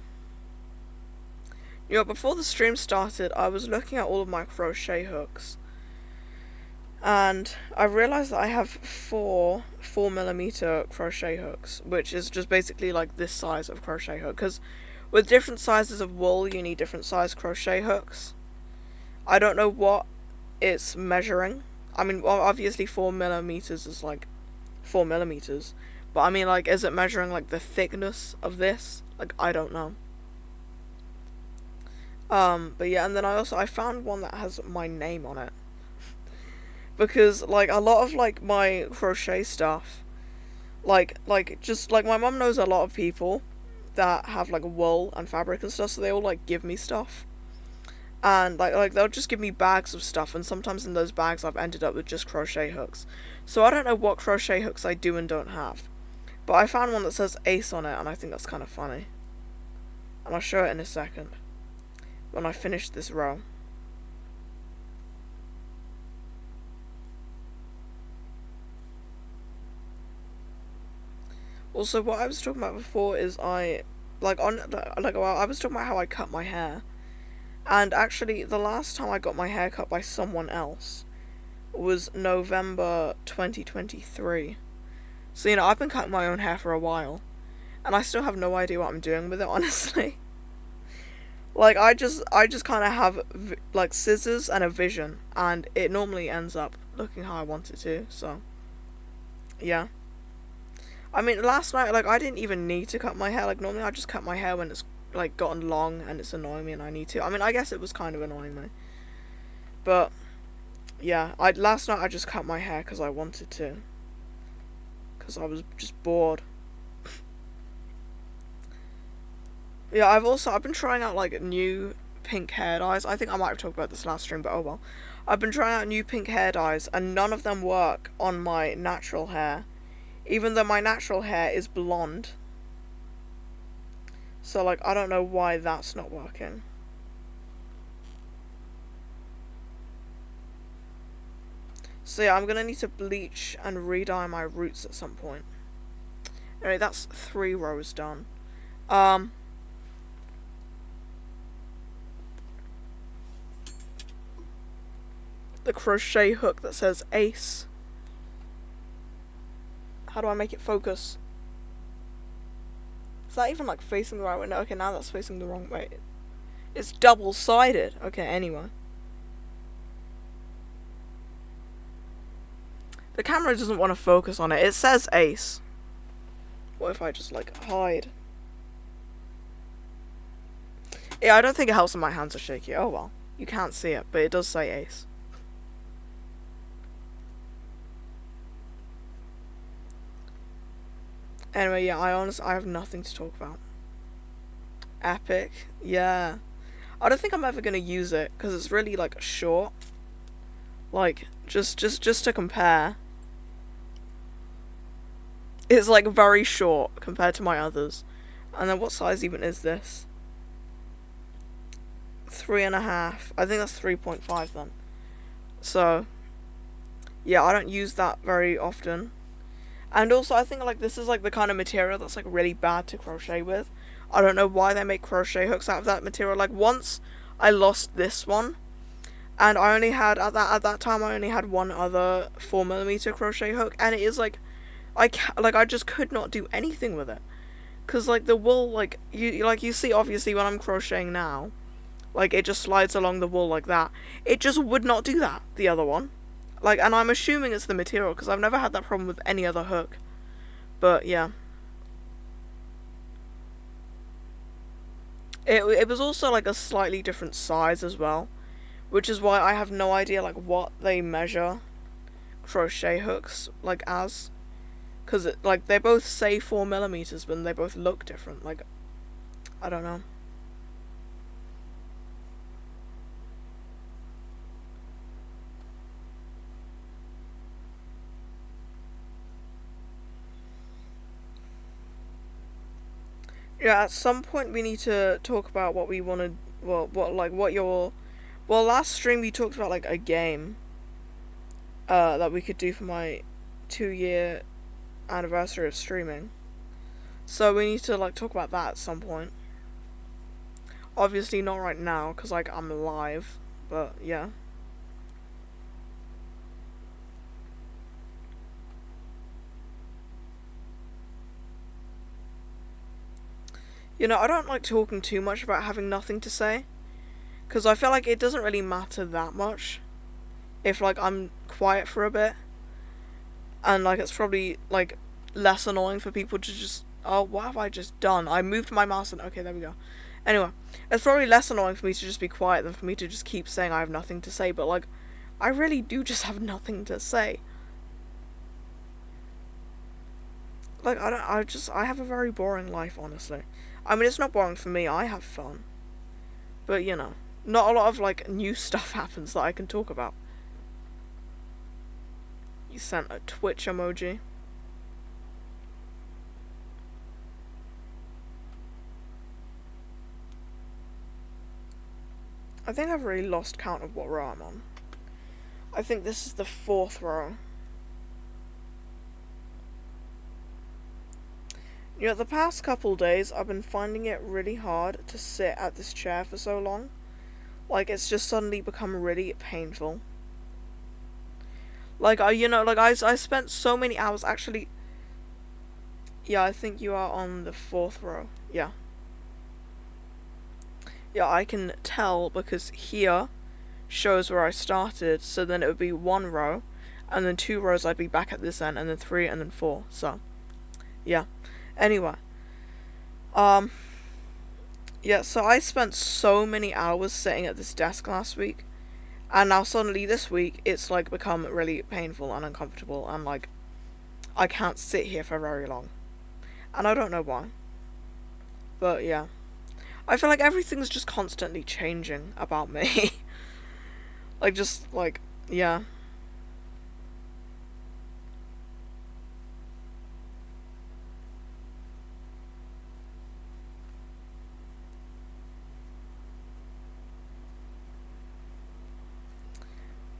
before the stream started, I was looking at all of my crochet hooks, and I realized that I have four 4mm crochet hooks, which is just basically like this size of crochet hook. Because with different sizes of wool, you need different size crochet hooks. I don't know what it's measuring. I mean, well, obviously 4mm is like 4mm, but I mean, like, is it measuring like the thickness of this? Like, I don't know. But yeah, and then I found one that has my name on it. Because like a lot of like my crochet stuff, just like my mum knows a lot of people that have like wool and fabric and stuff, so they all like give me stuff. And like they'll just give me bags of stuff, and sometimes in those bags I've ended up with just crochet hooks. So I don't know what crochet hooks I do and don't have. But I found one that says Ace on it, and I think that's kind of funny. And I'll show it in a second when I finish this row. Also, what I was talking about before is I was talking about how I cut my hair. And actually, the last time I got my hair cut by someone else was November 2023. So, I've been cutting my own hair for a while, and I still have no idea what I'm doing with it, honestly. Like, I just kind of have, like, scissors and a vision, and it normally ends up looking how I want it to, so, yeah. I mean, last night, like, I didn't even need to cut my hair. Like, normally I just cut my hair when it's, like, gotten long and it's annoying me and I need to. I mean, I guess it was kind of annoying me. But, yeah, last night I just cut my hair because I wanted to. Because I was just bored. Yeah, I've been trying out, like, new pink hair dyes. I think I might have talked about this last stream, but oh well. I've been trying out new pink hair dyes, and none of them work on my natural hair. Even though my natural hair is blonde. So, like, I don't know why that's not working. So, yeah, I'm gonna need to bleach and re-dye my roots at some point. Anyway, that's 3 rows done. The crochet hook that says Ace. How do I make it focus? Is that even, like, facing the right way? No, okay, now that's facing the wrong way. It's double-sided. Okay, anyway. The camera doesn't want to focus on it. It says Ace. What if I just, like, hide? Yeah, I don't think it helps that my hands are shaky. Oh, well. You can't see it, but it does say Ace. Anyway, yeah, I have nothing to talk about. Epic, yeah. I don't think I'm ever gonna use it because it's really like short. Like just to compare, it's like very short compared to my others. And then what size even is this? 3.5. I think that's 3.5 then. So yeah, I don't use that very often. And also, I think, like, this is, like, the kind of material that's, like, really bad to crochet with. I don't know why they make crochet hooks out of that material. Like, once I lost this one, and I only had, at that time, I only had one other 4mm crochet hook, and it is, like, I just could not do anything with it. Because, like, the wool, like, you see, obviously, when I'm crocheting now, like, it just slides along the wool like that. It just would not do that, the other one. Like, and I'm assuming it's the material, because I've never had that problem with any other hook. But, yeah. It was also, like, a slightly different size as well. Which is why I have no idea, like, what they measure crochet hooks, like, as. Because, like, they both say 4mm, but they both look different. Like, I don't know. Yeah, at some point we need to talk about what we wanted. Well, what your. Well, last stream we talked about like a game. That we could do for my 2 year anniversary of streaming. So we need to like talk about that at some point. Obviously not right now because like I'm live, but yeah. You know, I don't like talking too much about having nothing to say because I feel like it doesn't really matter that much if like I'm quiet for a bit, and like it's probably like less annoying for people to just, oh, what have I just done? I moved my mouse and okay, there we go. Anyway, it's probably less annoying for me to just be quiet than for me to just keep saying I have nothing to say, but like I really do just have nothing to say. Like I have a very boring life, honestly. I mean, it's not boring for me. I have fun. But, you know, not a lot of like new stuff happens that I can talk about. You sent a Twitch emoji. I think I've really lost count of what row I'm on. I think this is the 4th row. You know, the past couple days I've been finding it really hard to sit at this chair for so long. Like, it's just suddenly become really painful. Like, I spent so many hours actually. Yeah, I think you are on the 4th row. Yeah. Yeah, I can tell because here shows where I started, so then it would be 1 row, and then 2 rows I'd be back at this end, and then 3, and then 4, so, yeah. Anyway, yeah, so I spent so many hours sitting at this desk last week, and now suddenly this week, it's, like, become really painful and uncomfortable, and, like, I can't sit here for very long. And I don't know why. But, yeah. I feel like everything's just constantly changing about me. Like, just, like, yeah.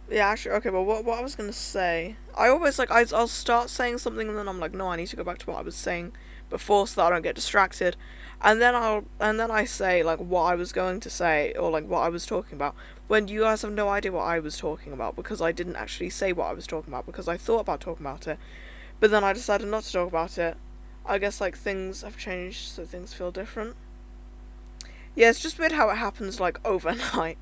Yeah, actually, okay, but what I was gonna say, I always, like, I'll start saying something and then I'm like, no, I need to go back to what I was saying before so that I don't get distracted. And then I say, like, what I was going to say, or, like, what I was talking about, when you guys have no idea what I was talking about, because I didn't actually say what I was talking about, because I thought about talking about it, but then I decided not to talk about it. I guess, like, things have changed, so things feel different. Yeah, it's just weird how it happens, like, overnight.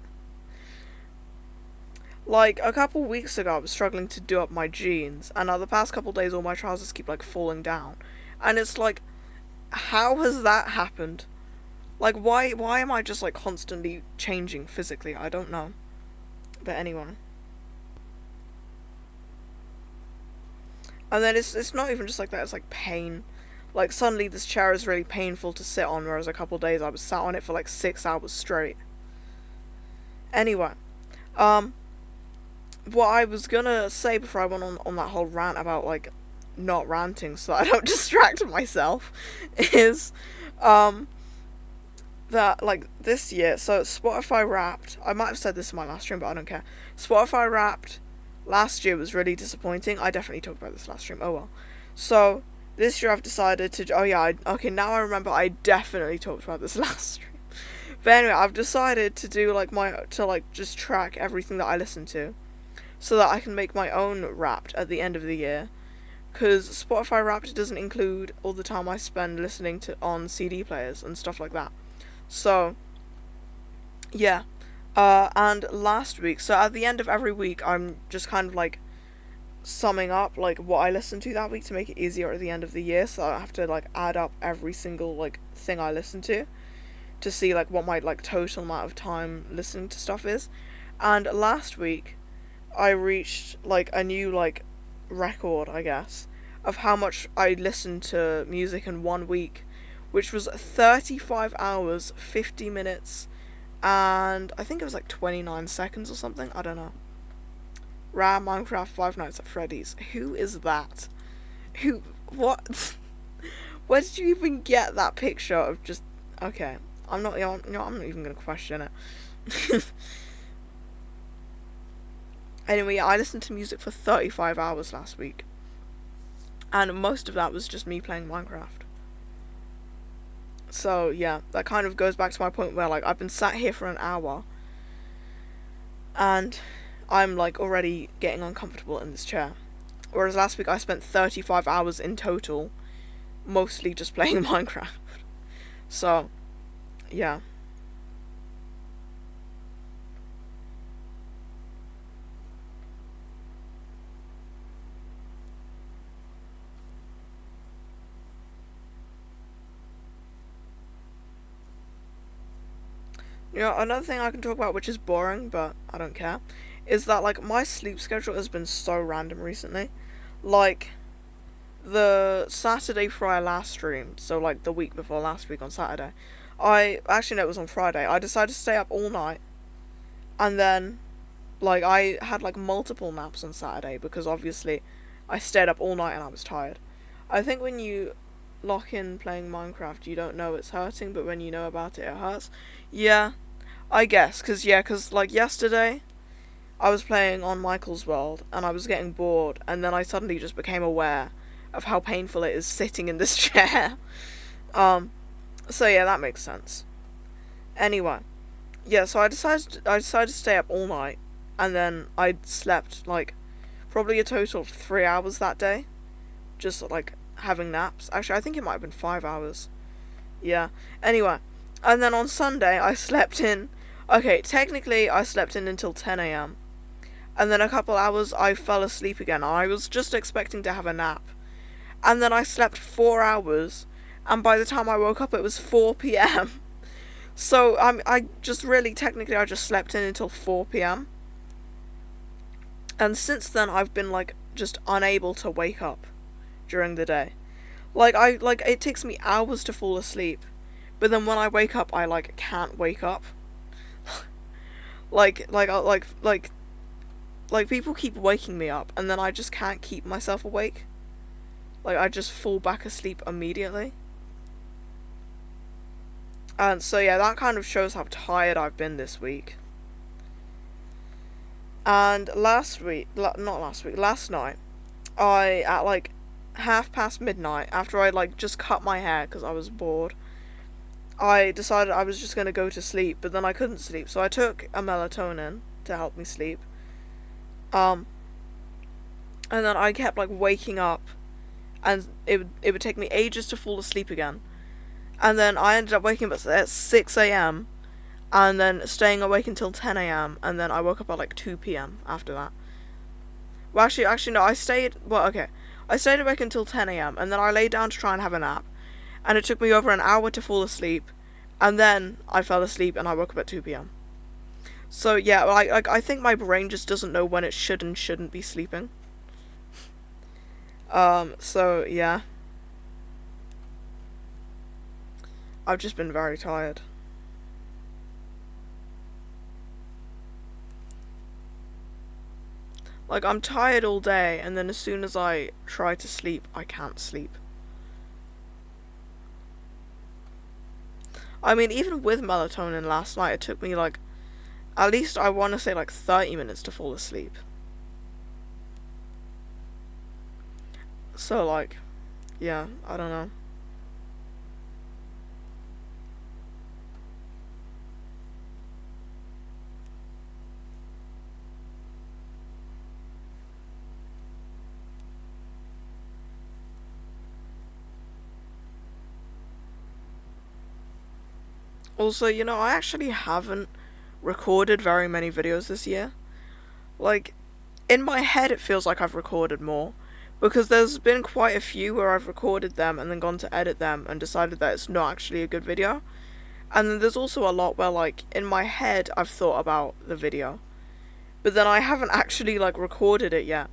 Like, a couple weeks ago, I was struggling to do up my jeans, and now the past couple days, all my trousers keep, like, falling down. And it's like, how has that happened? Like, why am I just, like, constantly changing physically? I don't know. But anyway. And then it's not even just like that, it's like pain. Like, suddenly this chair is really painful to sit on, whereas a couple days I was sat on it for, like, 6 hours straight. Anyway. Um, what I was gonna say before I went on that whole rant about, like, not ranting so that I don't distract myself is that, like, this year, so Spotify Wrapped, I might have said this in my last stream, but I don't care. Spotify Wrapped last year was really disappointing. I definitely talked about this last stream. Oh well. So this year I've decided to. Oh yeah. Okay, now I remember. I definitely talked about this last stream. But anyway, I've decided to do like just track everything that I listen to, so that I can make my own Wrapped at the end of the year. Because Spotify Wrapped doesn't include all the time I spend listening to on CD players and stuff like that. So, yeah. And last week, so at the end of every week, I'm just kind of like summing up like what I listened to that week to make it easier at the end of the year, so I don't have to like add up every single like thing I listen to see like what my like total amount of time listening to stuff is. And last week, I reached like a new like record, I guess, of how much I listened to music in 1 week, which was 35 hours, 50 minutes, and I think it was like 29 seconds or something. I don't know. Ram Minecraft Five Nights at Freddy's. Who is that? Who? What? Where did you even get that picture of just... Okay, I'm not, I'm not even gonna question it. Anyway, I listened to music for 35 hours last week. And most of that was just me playing Minecraft. So, yeah, that kind of goes back to my point where, like, I've been sat here for an hour. And I'm, like, already getting uncomfortable in this chair. Whereas last week I spent 35 hours in total, mostly just playing Minecraft. So, yeah. You know, another thing I can talk about, which is boring, but I don't care, is that, like, my sleep schedule has been so random recently. Like, the Saturday before I last streamed, so, like, the week before last week on Saturday, actually, no, it was on Friday, I decided to stay up all night, and then, like, I had, like, multiple naps on Saturday, because obviously I stayed up all night and I was tired. I think when you lock in playing Minecraft, you don't know it's hurting, but when you know about it, it hurts. Yeah, I guess, cause like yesterday, I was playing on Michael's World, and I was getting bored, and then I suddenly just became aware of how painful it is sitting in this chair. So yeah, that makes sense. Anyway, yeah, so I decided to stay up all night, and then I slept, like, probably a total of 3 hours that day, just, like, having naps. Actually, I think it might have been 5 hours. Yeah. Anyway, and then on Sunday, I slept in... Okay, technically, I slept in until 10 a.m. And then a couple hours, I fell asleep again. I was just expecting to have a nap. And then I slept 4 hours, and by the time I woke up, it was 4 p.m. So, I just really, technically, I just slept in until 4 p.m. And since then, I've been, like, just unable to wake up during the day. Like, it takes me hours to fall asleep. But then when I wake up, I, like, can't wake up. like, people keep waking me up, and then I just can't keep myself awake. Like, I just fall back asleep immediately. And so, yeah, that kind of shows how tired I've been this week. And last night, at, like, midnight, after I, like, just cut my hair because I was bored, I decided I was just going to go to sleep, but then I couldn't sleep, so I took a melatonin to help me sleep. And then I kept, like, waking up, and it would take me ages to fall asleep again. And then I ended up waking up at 6 a.m., and then staying awake until 10 a.m., and then I woke up at, like, 2 p.m. after that. Well, actually, no, I stayed awake until 10 a.m., and then I lay down to try and have a nap, and it took me over an hour to fall asleep, and then I fell asleep and I woke up at 2 p.m. So, yeah, I think my brain just doesn't know when it should and shouldn't be sleeping. So, yeah. I've just been very tired. Like, I'm tired all day, and then as soon as I try to sleep, I can't sleep. I mean, even with melatonin last night, it took me, like, at least I want to say, like, 30 minutes to fall asleep. So, like, yeah, I don't know. Also, you know, I actually haven't recorded very many videos this year. Like, in my head, it feels like I've recorded more, because there's been quite a few where I've recorded them and then gone to edit them and decided that it's not actually a good video. And then there's also a lot where, like, in my head, I've thought about the video, but then I haven't actually, like, recorded it yet.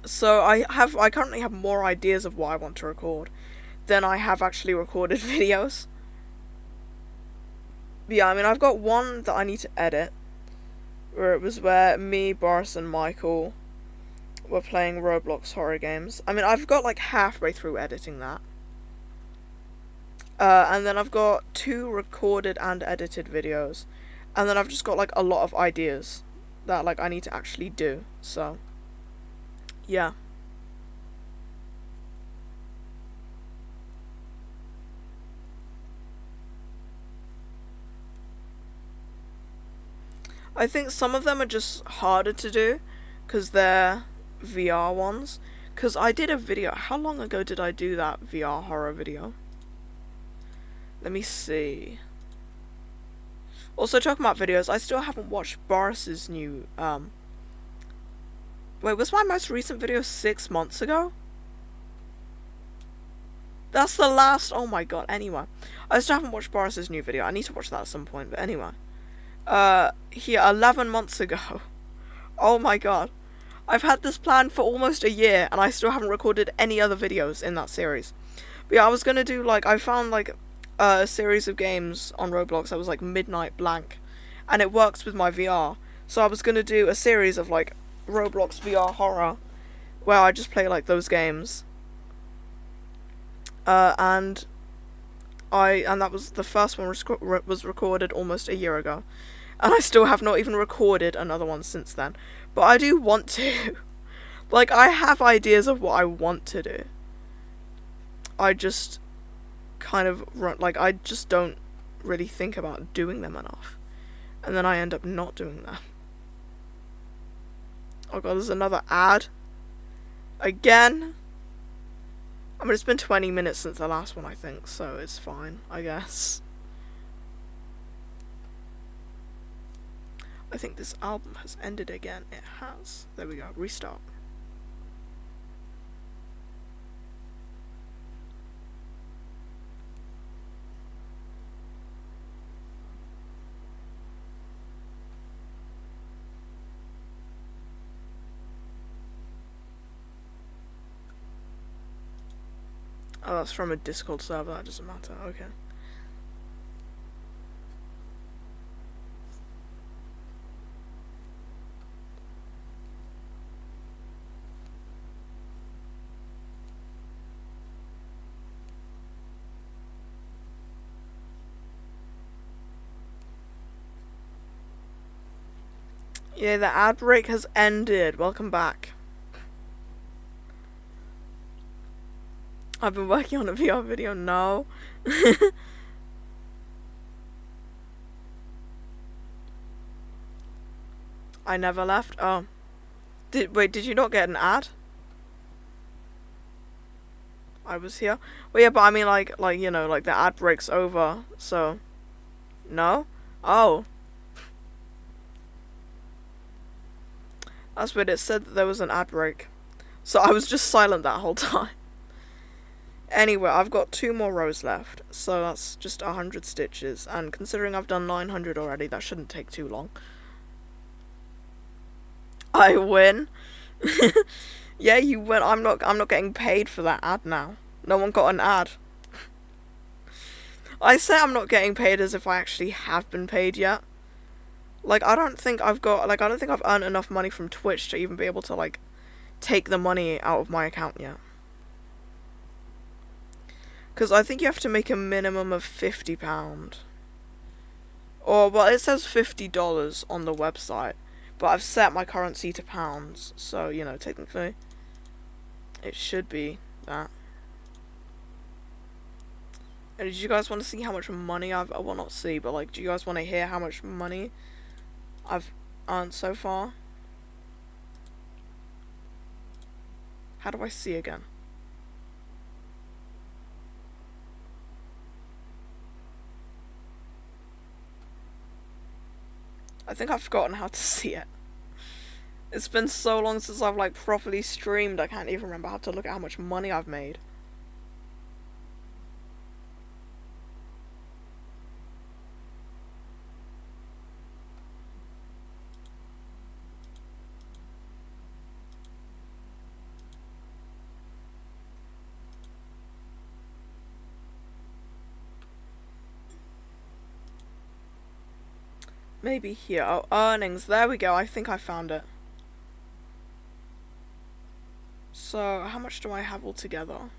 So I currently have more ideas of what I want to record than I have actually recorded videos. Yeah, I mean, I've got one that I need to edit, where it was where me, Boris, and Michael were playing Roblox horror games. I mean, I've got, like, halfway through editing that. And then I've got 2 recorded and edited videos. And then I've just got like a lot of ideas that like I need to actually do. So, yeah. I think some of them are just harder to do because they're VR ones. Because I did a video. How long ago did I do that VR horror video? Let me see. Also, talking about videos, I still haven't watched Boris's new. Wait, was my most recent video 6 months ago? That's the last. Oh my god. Anyway, I still haven't watched Boris's new video. I need to watch that at some point. But anyway, here 11 months ago. Oh my god. I've had this plan for almost a year, and I still haven't recorded any other videos in that series. But yeah, I was gonna do like I found like a series of games on Roblox that was like Midnight Blank, and it works with my VR. So I was gonna do a series of like Roblox VR horror, where I just play like those games. And that was the first one was recorded almost a year ago, and I still have not even recorded another one since then. But I do want to. Like, I have ideas of what I want to do. I just kind of like I just don't really think about doing them enough, and then I end up not doing them. Oh god, there's another ad again. I mean, it's been 20 minutes since the last one, I think, so it's fine, I guess. I think this album has ended again. It has. There we go. Restart. Oh, that's from a Discord server. That doesn't matter. Okay. Yeah, the ad break has ended. Welcome back. I've been working on a VR video. No. I never left. Oh. Did you not get an ad? I was here. Well, yeah, but I mean, like you know, like the ad break's over. So, no. Oh. That's weird. It said that there was an ad break, so I was just silent that whole time. Anyway, I've got 2 more rows left, so that's just 100 stitches, and considering I've done 900 already, that shouldn't take too long. I win. Yeah, you win. I'm not getting paid for that ad now. No one got an ad. I say I'm not getting paid as if I actually have been paid yet. Like, I don't think I've earned enough money from Twitch to even be able to, like, take the money out of my account yet. Because I think you have to make a minimum of £50. Or, well, it says $50 on the website. But I've set my currency to pounds. So, you know, technically, it should be that. And did you guys want to see how much money well, not see, but, like, do you guys want to hear how much money I've earned so far? How do I see again? I think I've forgotten how to see it. It's been so long since I've like properly streamed, I can't even remember how to look at how much money I've made. Maybe here. Oh, earnings. There we go. I think I found it. So, how much do I have altogether?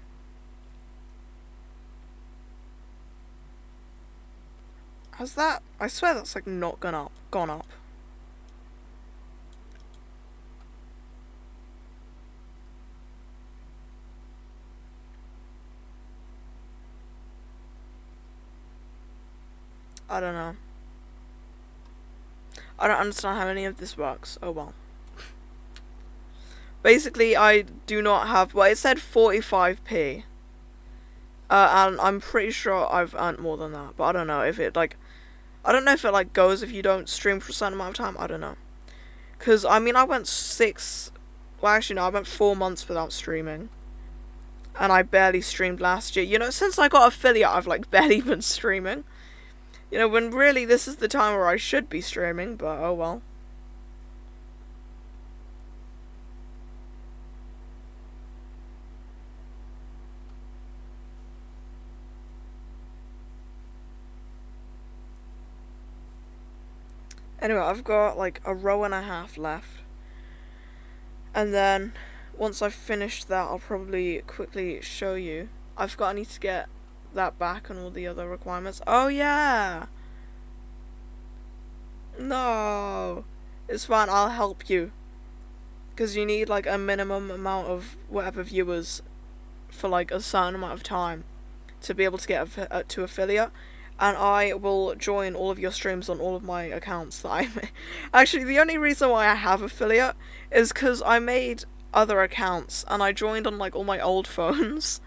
Has that... I swear that's like not gone up. I don't know. I don't understand how any of this works. Oh well. Basically, I do not have... Well, it said 45p. And I'm pretty sure I've earned more than that. But I don't know if it, like... I don't know if it, like, goes if you don't stream for a certain amount of time. I don't know. Because, I mean, I went 6... Well, actually, no, I went 4 months without streaming. And I barely streamed last year. You know, since I got affiliate, I've, like, barely been streaming. You know, when really this is the time where I should be streaming, but oh well. Anyway, I've got like a row and a half left. And then, once I've finished that, I'll probably quickly show you. I need to get that back and all the other requirements. Oh yeah! No! It's fine, I'll help you. Because you need like a minimum amount of whatever viewers for like a certain amount of time to be able to get to affiliate. And I will join all of your streams on all of my accounts that I made. Actually, the only reason why I have affiliate is because I made other accounts and I joined on like all my old phones.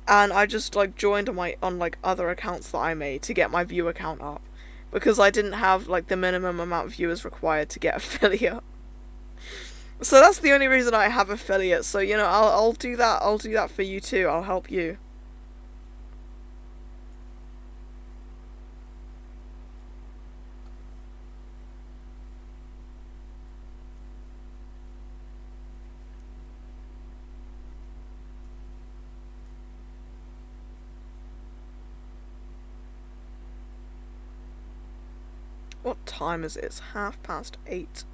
And I just like joined on like other accounts that I made to get my viewer count up. Because I didn't have like the minimum amount of viewers required to get affiliate. So that's the only reason I have affiliate. So, you know, I'll do that. I'll do that for you too. I'll help you. What time is it? It's 8:30.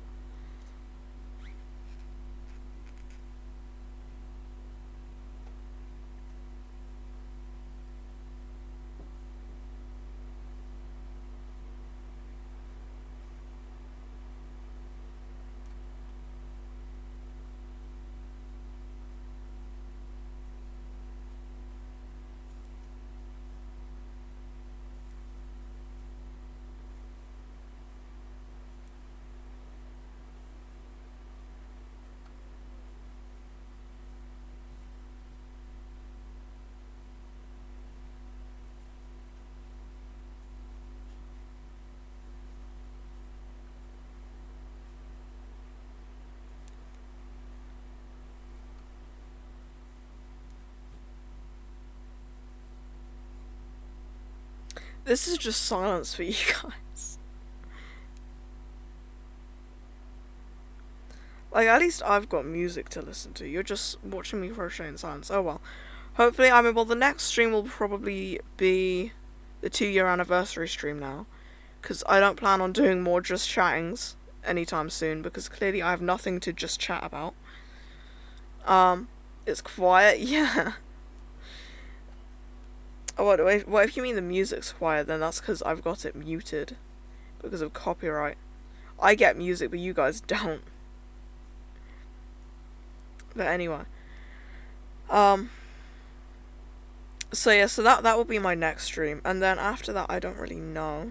This is just silence for you guys. Like, at least I've got music to listen to. You're just watching me crochet in silence. Oh well. Hopefully, I mean, well, the next stream will probably be the 2-year anniversary stream now. Because I don't plan on doing more just chattings anytime soon. Because clearly I have nothing to just chat about. It's quiet, yeah. Oh, what if you mean the music's quiet, then that's because I've got it muted. Because of copyright. I get music, but you guys don't. But anyway. So yeah, so that will be my next stream. And then after that, I don't really know.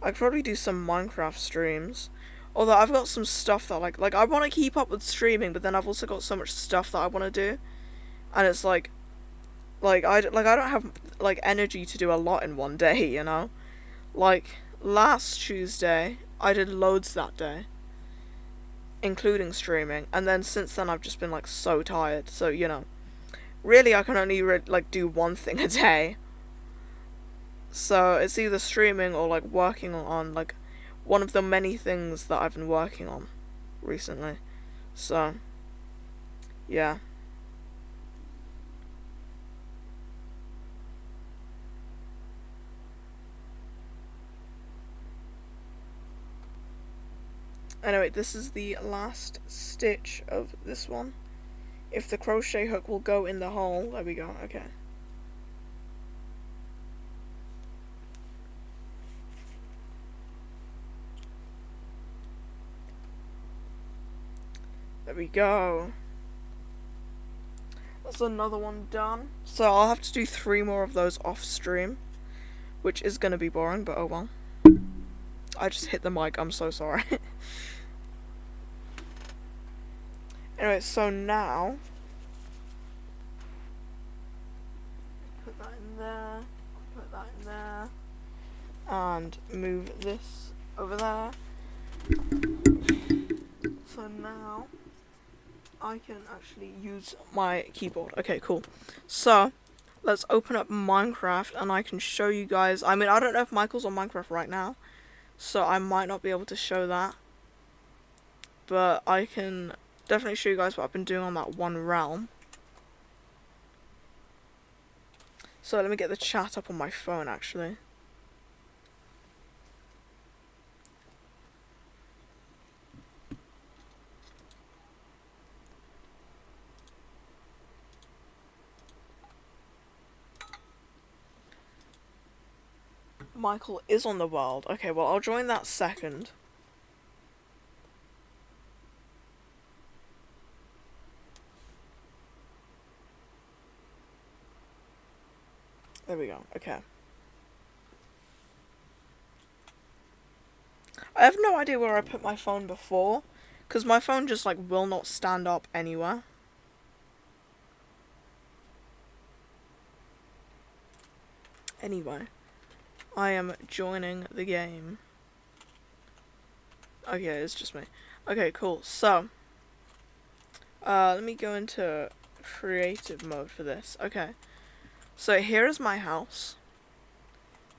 I'd probably do some Minecraft streams. Although I've got some stuff that like I want to keep up with streaming, but then I've also got so much stuff that I want to do. And it's like I don't have like energy to do a lot in one day, you know? Like last Tuesday, I did loads that day, including streaming, and then since then I've just been like so tired. So, you know, really I can only like do one thing a day. So it's either streaming or like working on like one of the many things that I've been working on recently. So yeah. Anyway, this is the last stitch of this one. If the crochet hook will go in the hole, there we go, okay. There we go. That's another one done. So I'll have to do 3 more of those off stream, which is gonna be boring, but oh well. I just hit the mic, I'm so sorry. Anyway, so now put that in there, put that in there, and move this over there. So now I can actually use my keyboard. Okay, cool. So let's open up Minecraft and I can show you guys. I mean, I don't know if Michael's on Minecraft right now, so I might not be able to show that, but I can definitely show you guys what I've been doing on that one realm. So let me get the chat up on my phone actually. Michael is on the world. Okay, well I'll join that second. There we go. Okay. I have no idea where I put my phone before, because my phone just like will not stand up anywhere. Anyway, I am joining the game. Okay, it's just me. Okay, cool. So, let me go into creative mode for this. Okay. So here is my house.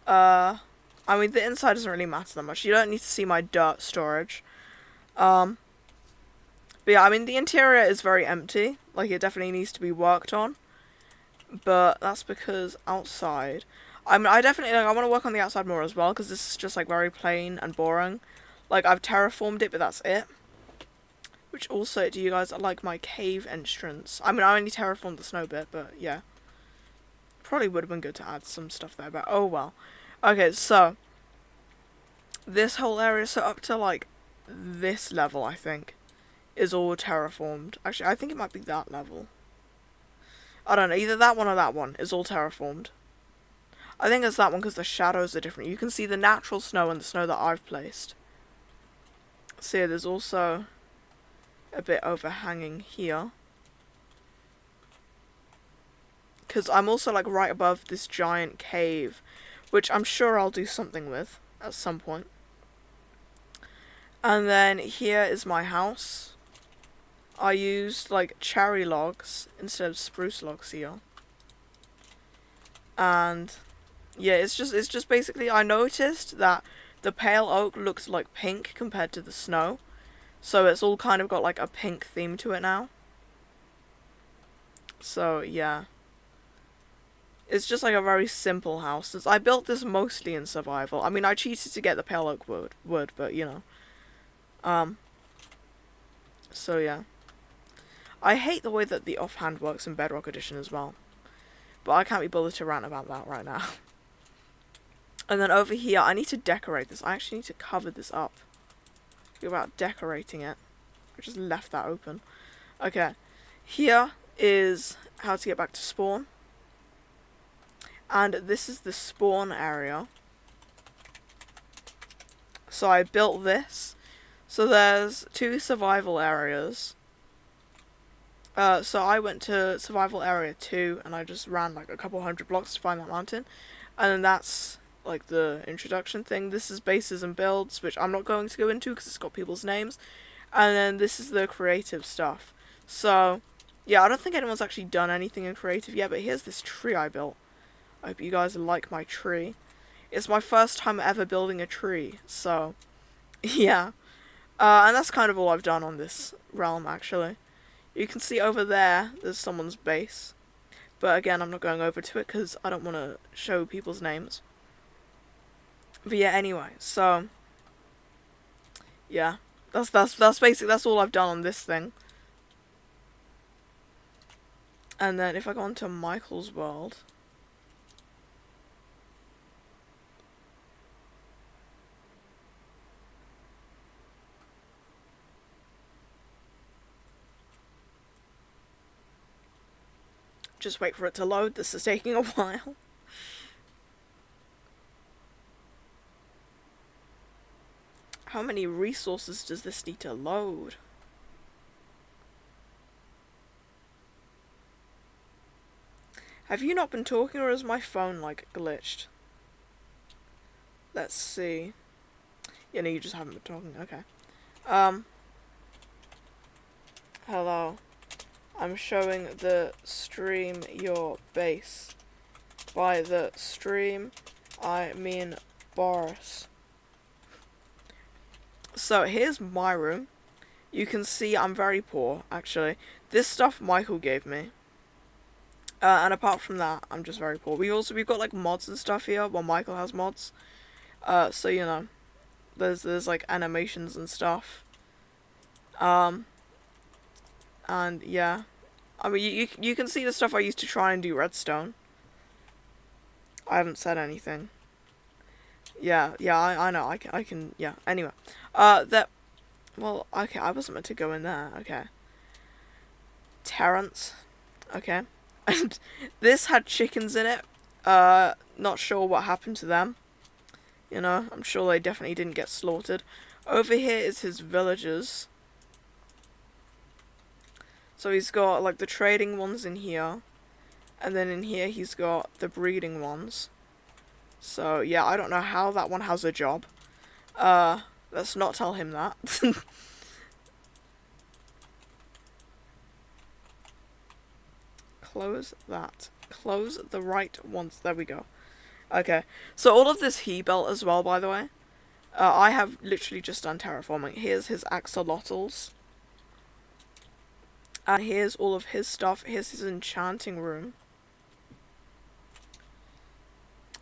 I mean, the inside doesn't really matter that much. You don't need to see my dirt storage. But yeah, I mean, the interior is very empty. Like, it definitely needs to be worked on. But that's because outside... I mean, I definitely, like, I want to work on the outside more as well, because this is just, like, very plain and boring. Like, I've terraformed it, but that's it. Which also, do you guys like my cave entrance? I mean, I only terraformed the snow bit, but yeah. Probably would have been good to add some stuff there, but oh well. Okay, so this whole area, so up to like this level, I think, is all terraformed. Actually, I think it might be that level. I don't know, either that one or that one is all terraformed. I think it's that one because the shadows are different. You can see the natural snow and the snow that I've placed. So yeah, there's also a bit overhanging here. Because I'm also like right above this giant cave, which I'm sure I'll do something with at some point. And then here is my house. I used like cherry logs instead of spruce logs here. And yeah, it's just basically, I noticed that the pale oak looks like pink compared to the snow. So it's all kind of got like a pink theme to it now. So yeah. It's just like a very simple house. I built this mostly in survival. I mean, I cheated to get the pale oak wood, but you know. So yeah. I hate the way that the offhand works in Bedrock Edition as well. But I can't be bothered to rant about that right now. And then over here, I need to decorate this. I actually need to cover this up. Think about decorating it. I just left that open. Okay. Here is how to get back to spawn. And this is the spawn area. So I built this. So there's 2 survival areas. So I went to survival area 2 and I just ran like a couple hundred blocks to find that mountain. And then that's like the introduction thing. This is bases and builds, which I'm not going to go into because it's got people's names. And then this is the creative stuff. So yeah, I don't think anyone's actually done anything in creative yet, but here's this tree I built. I hope you guys like my tree. It's my first time ever building a tree, so yeah. And that's kind of all I've done on this realm, actually. You can see over there, there's someone's base. But again, I'm not going over to it because I don't want to show people's names. But yeah, anyway, so yeah. That's basically, that's all I've done on this thing. And then if I go on to Michael's world, Just wait for it to load. This is taking a while. How many resources does this need to load? Have you not been talking, or is my phone, like, glitched? Let's see. Yeah, no, you just haven't been talking. Okay. Hello. I'm showing the stream your base. By the stream, I mean Boris. So, here's my room. You can see I'm very poor, actually. This stuff Michael gave me. And apart from that, I'm just very poor. We've got like mods and stuff here. Well, Michael has mods. So you know, there's like animations and stuff. And yeah, I mean you can see the stuff I used to try and do redstone. I haven't said anything. Yeah, I know. I can. Yeah. Anyway, well, okay. I wasn't meant to go in there. Okay. Terrence. Okay. And this had chickens in it. Not sure what happened to them. You know, I'm sure they definitely didn't get slaughtered. Over here is his villagers. So he's got, like, the trading ones in here. And then in here he's got the breeding ones. So, yeah, I don't know how that one has a job. Let's not tell him that. Close that. Close the right ones. There we go. Okay. So all of this he built as well, by the way. I have literally just done terraforming. Here's his axolotls. And here's all of his stuff. Here's his enchanting room.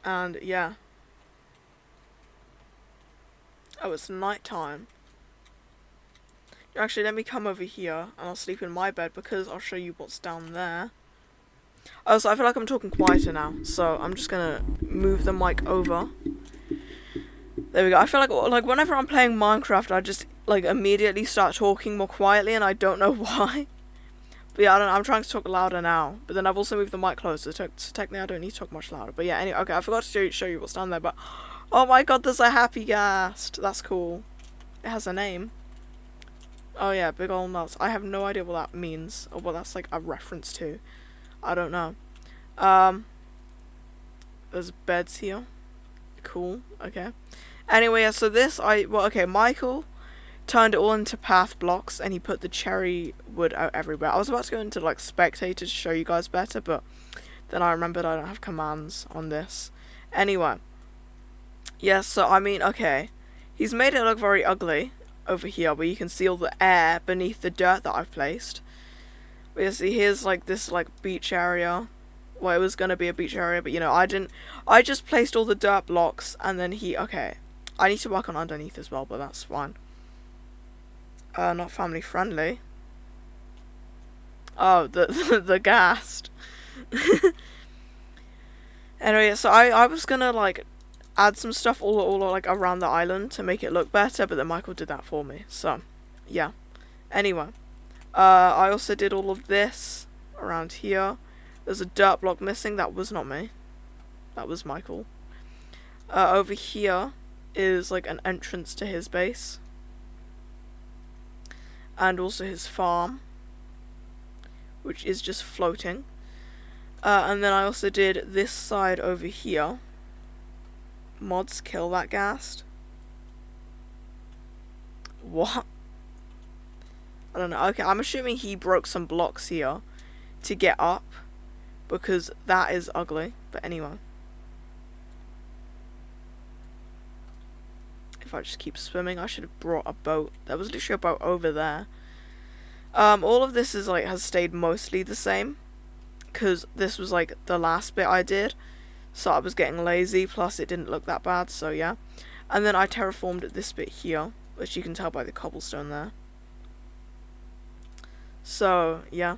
And yeah. Oh, it's night time. Actually, let me come over here and I'll sleep in my bed because I'll show you what's down there. Oh, so I feel like I'm talking quieter now, so I'm just gonna move the mic over. There we go. I feel like whenever I'm playing Minecraft, I just like immediately start talking more quietly, and I don't know why. But yeah, I'm trying to talk louder now, but then I've also moved the mic closer, so technically I don't need to talk much louder. But yeah, anyway, okay, I forgot to show you what's down there, but oh my god, there's a happy ghast. That's cool. It has a name. Oh yeah, big ol' nuts. I have no idea what that means, or what that's like a reference to. I don't know. There's beds here. Cool. Okay. Anyway, yeah, so this, Michael turned it all into path blocks, and he put the cherry wood out everywhere. I was about to go into, like, spectator to show you guys better, but then I remembered I don't have commands on this. Anyway. Yeah, so, I mean, okay. He's made it look very ugly over here, where you can see all the air beneath the dirt that I've placed. But you see, here's like this like beach area. Well, it was gonna be a beach area, but you know, I didn't. I just placed all the dirt blocks, and then okay. I need to work on underneath as well, but that's fine. Not family friendly. Oh, the ghast. Anyway, so I was gonna like add some stuff all like around the island to make it look better, but then Michael did that for me. So, yeah. Anyway. I also did all of this around here. There's a dirt block missing. That was not me. That was Michael. Over here is like an entrance to his base. And also his farm, which is just floating. And then I also did this side over here. Mods kill that ghast. What? I don't know. Okay, I'm assuming he broke some blocks here to get up, because that is ugly. But anyway. If I just keep swimming, I should have brought a boat. There was literally a boat over there. All of this is like has stayed mostly the same, because this was like the last bit I did, so I was getting lazy, plus it didn't look that bad, so yeah. And then I terraformed this bit here, which you can tell by the cobblestone there. So, yeah,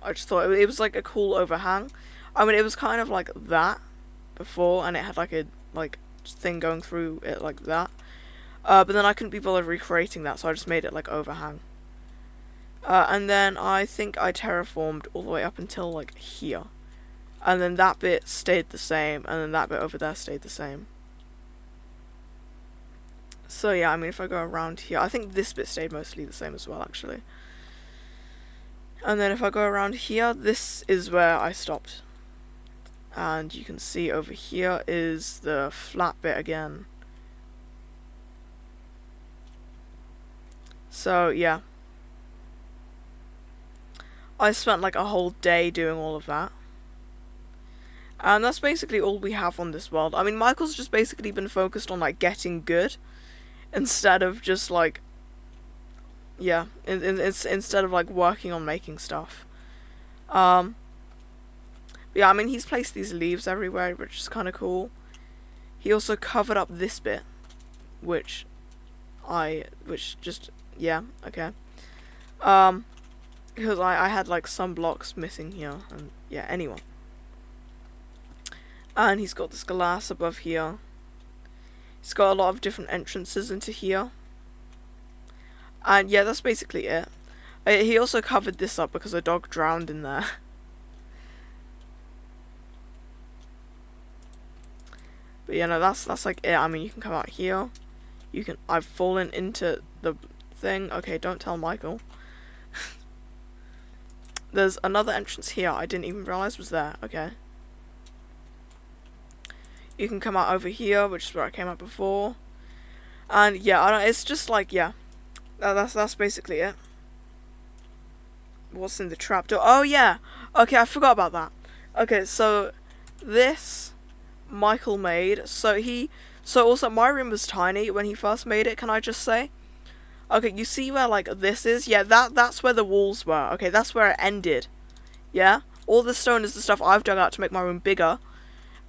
I just thought it was like a cool overhang. I mean, it was kind of like that before, and it had like a thing going through it like that. But then I couldn't be bothered recreating that, so I just made it like overhang. And then I think I terraformed all the way up until like here. and then that bit stayed the same, and then that bit over there stayed the same. So yeah, I mean, if I go around here, I think this bit stayed mostly the same as well, actually. And then if I go around here, this is where I stopped. And you can see over here is the flat bit again. So yeah, I spent like a whole day doing all of that. And that's basically all we have on this world. I mean, Michael's just basically been focused on like getting good instead of just like, yeah, instead of like working on making stuff. But yeah, I mean, he's placed these leaves everywhere, which is kind of cool. He also covered up this bit, which just, yeah, okay. Because I had like some blocks missing here, and yeah, anyway. And he's got this glass above here. He's got a lot of different entrances into here. And yeah, that's basically it. He also covered this up because a dog drowned in there. But yeah, no, that's like it. I mean, you can come out here. I've fallen into the thing. Okay, don't tell Michael. There's another entrance here I didn't even realize was there. Okay. You can come out over here, which is where I came out before. And yeah, it's just like, yeah. That's basically it. What's in the trapdoor? Oh yeah. Okay, I forgot about that. Okay, so this Michael made. So also my room was tiny when he first made it, can I just say? Okay, you see where like this is? Yeah, that's where the walls were. Okay, that's where it ended. Yeah? All the stone is the stuff I've dug out to make my room bigger.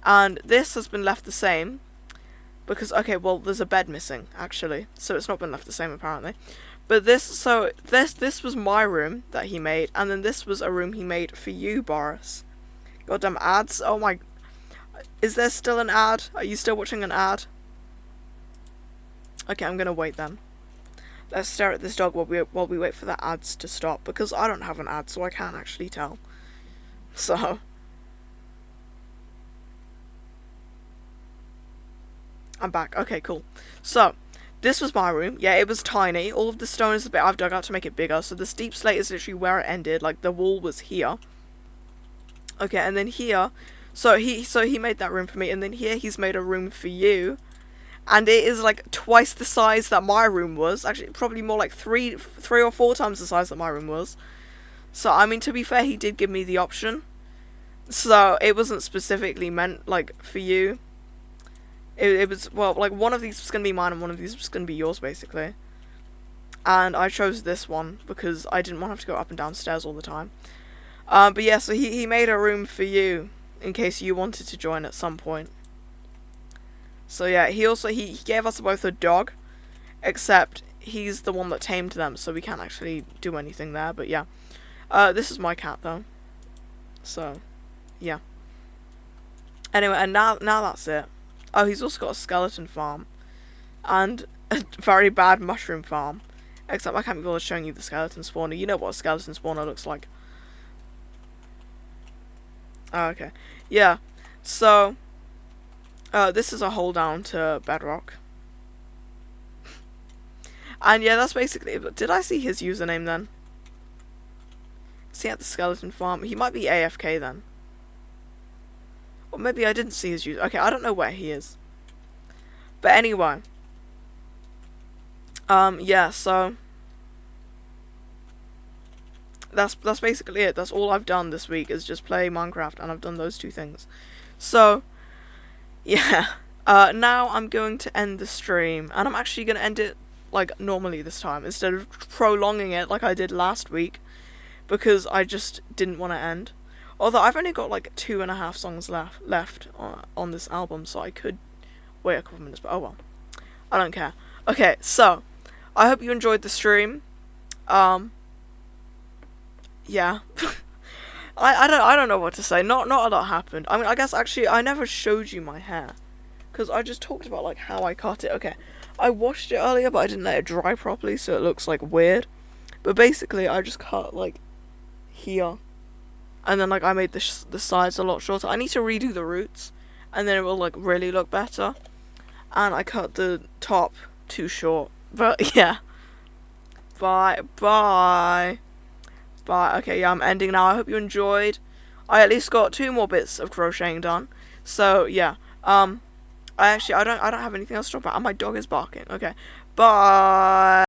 And this has been left the same. Because, okay, well, there's a bed missing, actually. So it's not been left the same, apparently. But this was my room that he made. And then this was a room he made for you, Boris. Goddamn ads. Oh my... Is there still an ad? Are you still watching an ad? Okay, I'm gonna wait then. Let's stare at this dog while we wait for the ads to stop. Because I don't have an ad, so I can't actually tell. So... I'm back. Okay, cool. So, this was my room. Yeah, it was tiny. All of the stone is the bit I've dug out to make it bigger. So the steep slate is literally where it ended. Like, the wall was here. Okay, and then here... So he made that room for me. And then here he's made a room for you. And it is, like, twice the size that my room was. Actually, probably more like three or four times the size that my room was. So, I mean, to be fair, he did give me the option. So, it wasn't specifically meant, like, for you. It was, well, like, one of these was going to be mine and one of these was going to be yours, basically. And I chose this one because I didn't want to have to go up and down stairs all the time. But yeah, so he made a room for you in case you wanted to join at some point. So yeah, he gave us both a dog, except he's the one that tamed them, so we can't actually do anything there, but yeah. This is my cat, though. So, yeah. Anyway, and now that's it. Oh, he's also got a skeleton farm. And a very bad mushroom farm. Except I can't be bothered showing you the skeleton spawner. You know what a skeleton spawner looks like. Oh, okay. Yeah. So, this is a hole down to bedrock. And yeah, that's basically it. But did I see his username then? Is he at the skeleton farm? He might be AFK then. Or maybe I didn't see his user. Okay, I don't know where he is. But anyway. Yeah, so... That's basically it. That's all I've done this week is just play Minecraft, and I've done those two things. So, yeah. Now I'm going to end the stream, and I'm actually going to end it, like, normally this time, instead of prolonging it like I did last week, because I just didn't want to end. Although I've only got like 2.5 songs left on this album, so I could wait a couple of minutes, but oh well. I don't care. Okay, so I hope you enjoyed the stream. Yeah. I don't know what to say. Not a lot happened. I mean, I guess actually I never showed you my hair, because I just talked about like how I cut it. Okay, I washed it earlier, but I didn't let it dry properly, so it looks like weird. But basically, I just cut like here. and then like I made the sides a lot shorter. I need to redo the roots, and then it will like really look better. And I cut the top too short. But yeah. Bye. Bye. Bye. Okay, yeah, I'm ending now. I hope you enjoyed. I at least got 2 more bits of crocheting done. So yeah. I don't have anything else to talk about. And my dog is barking. Okay. Bye.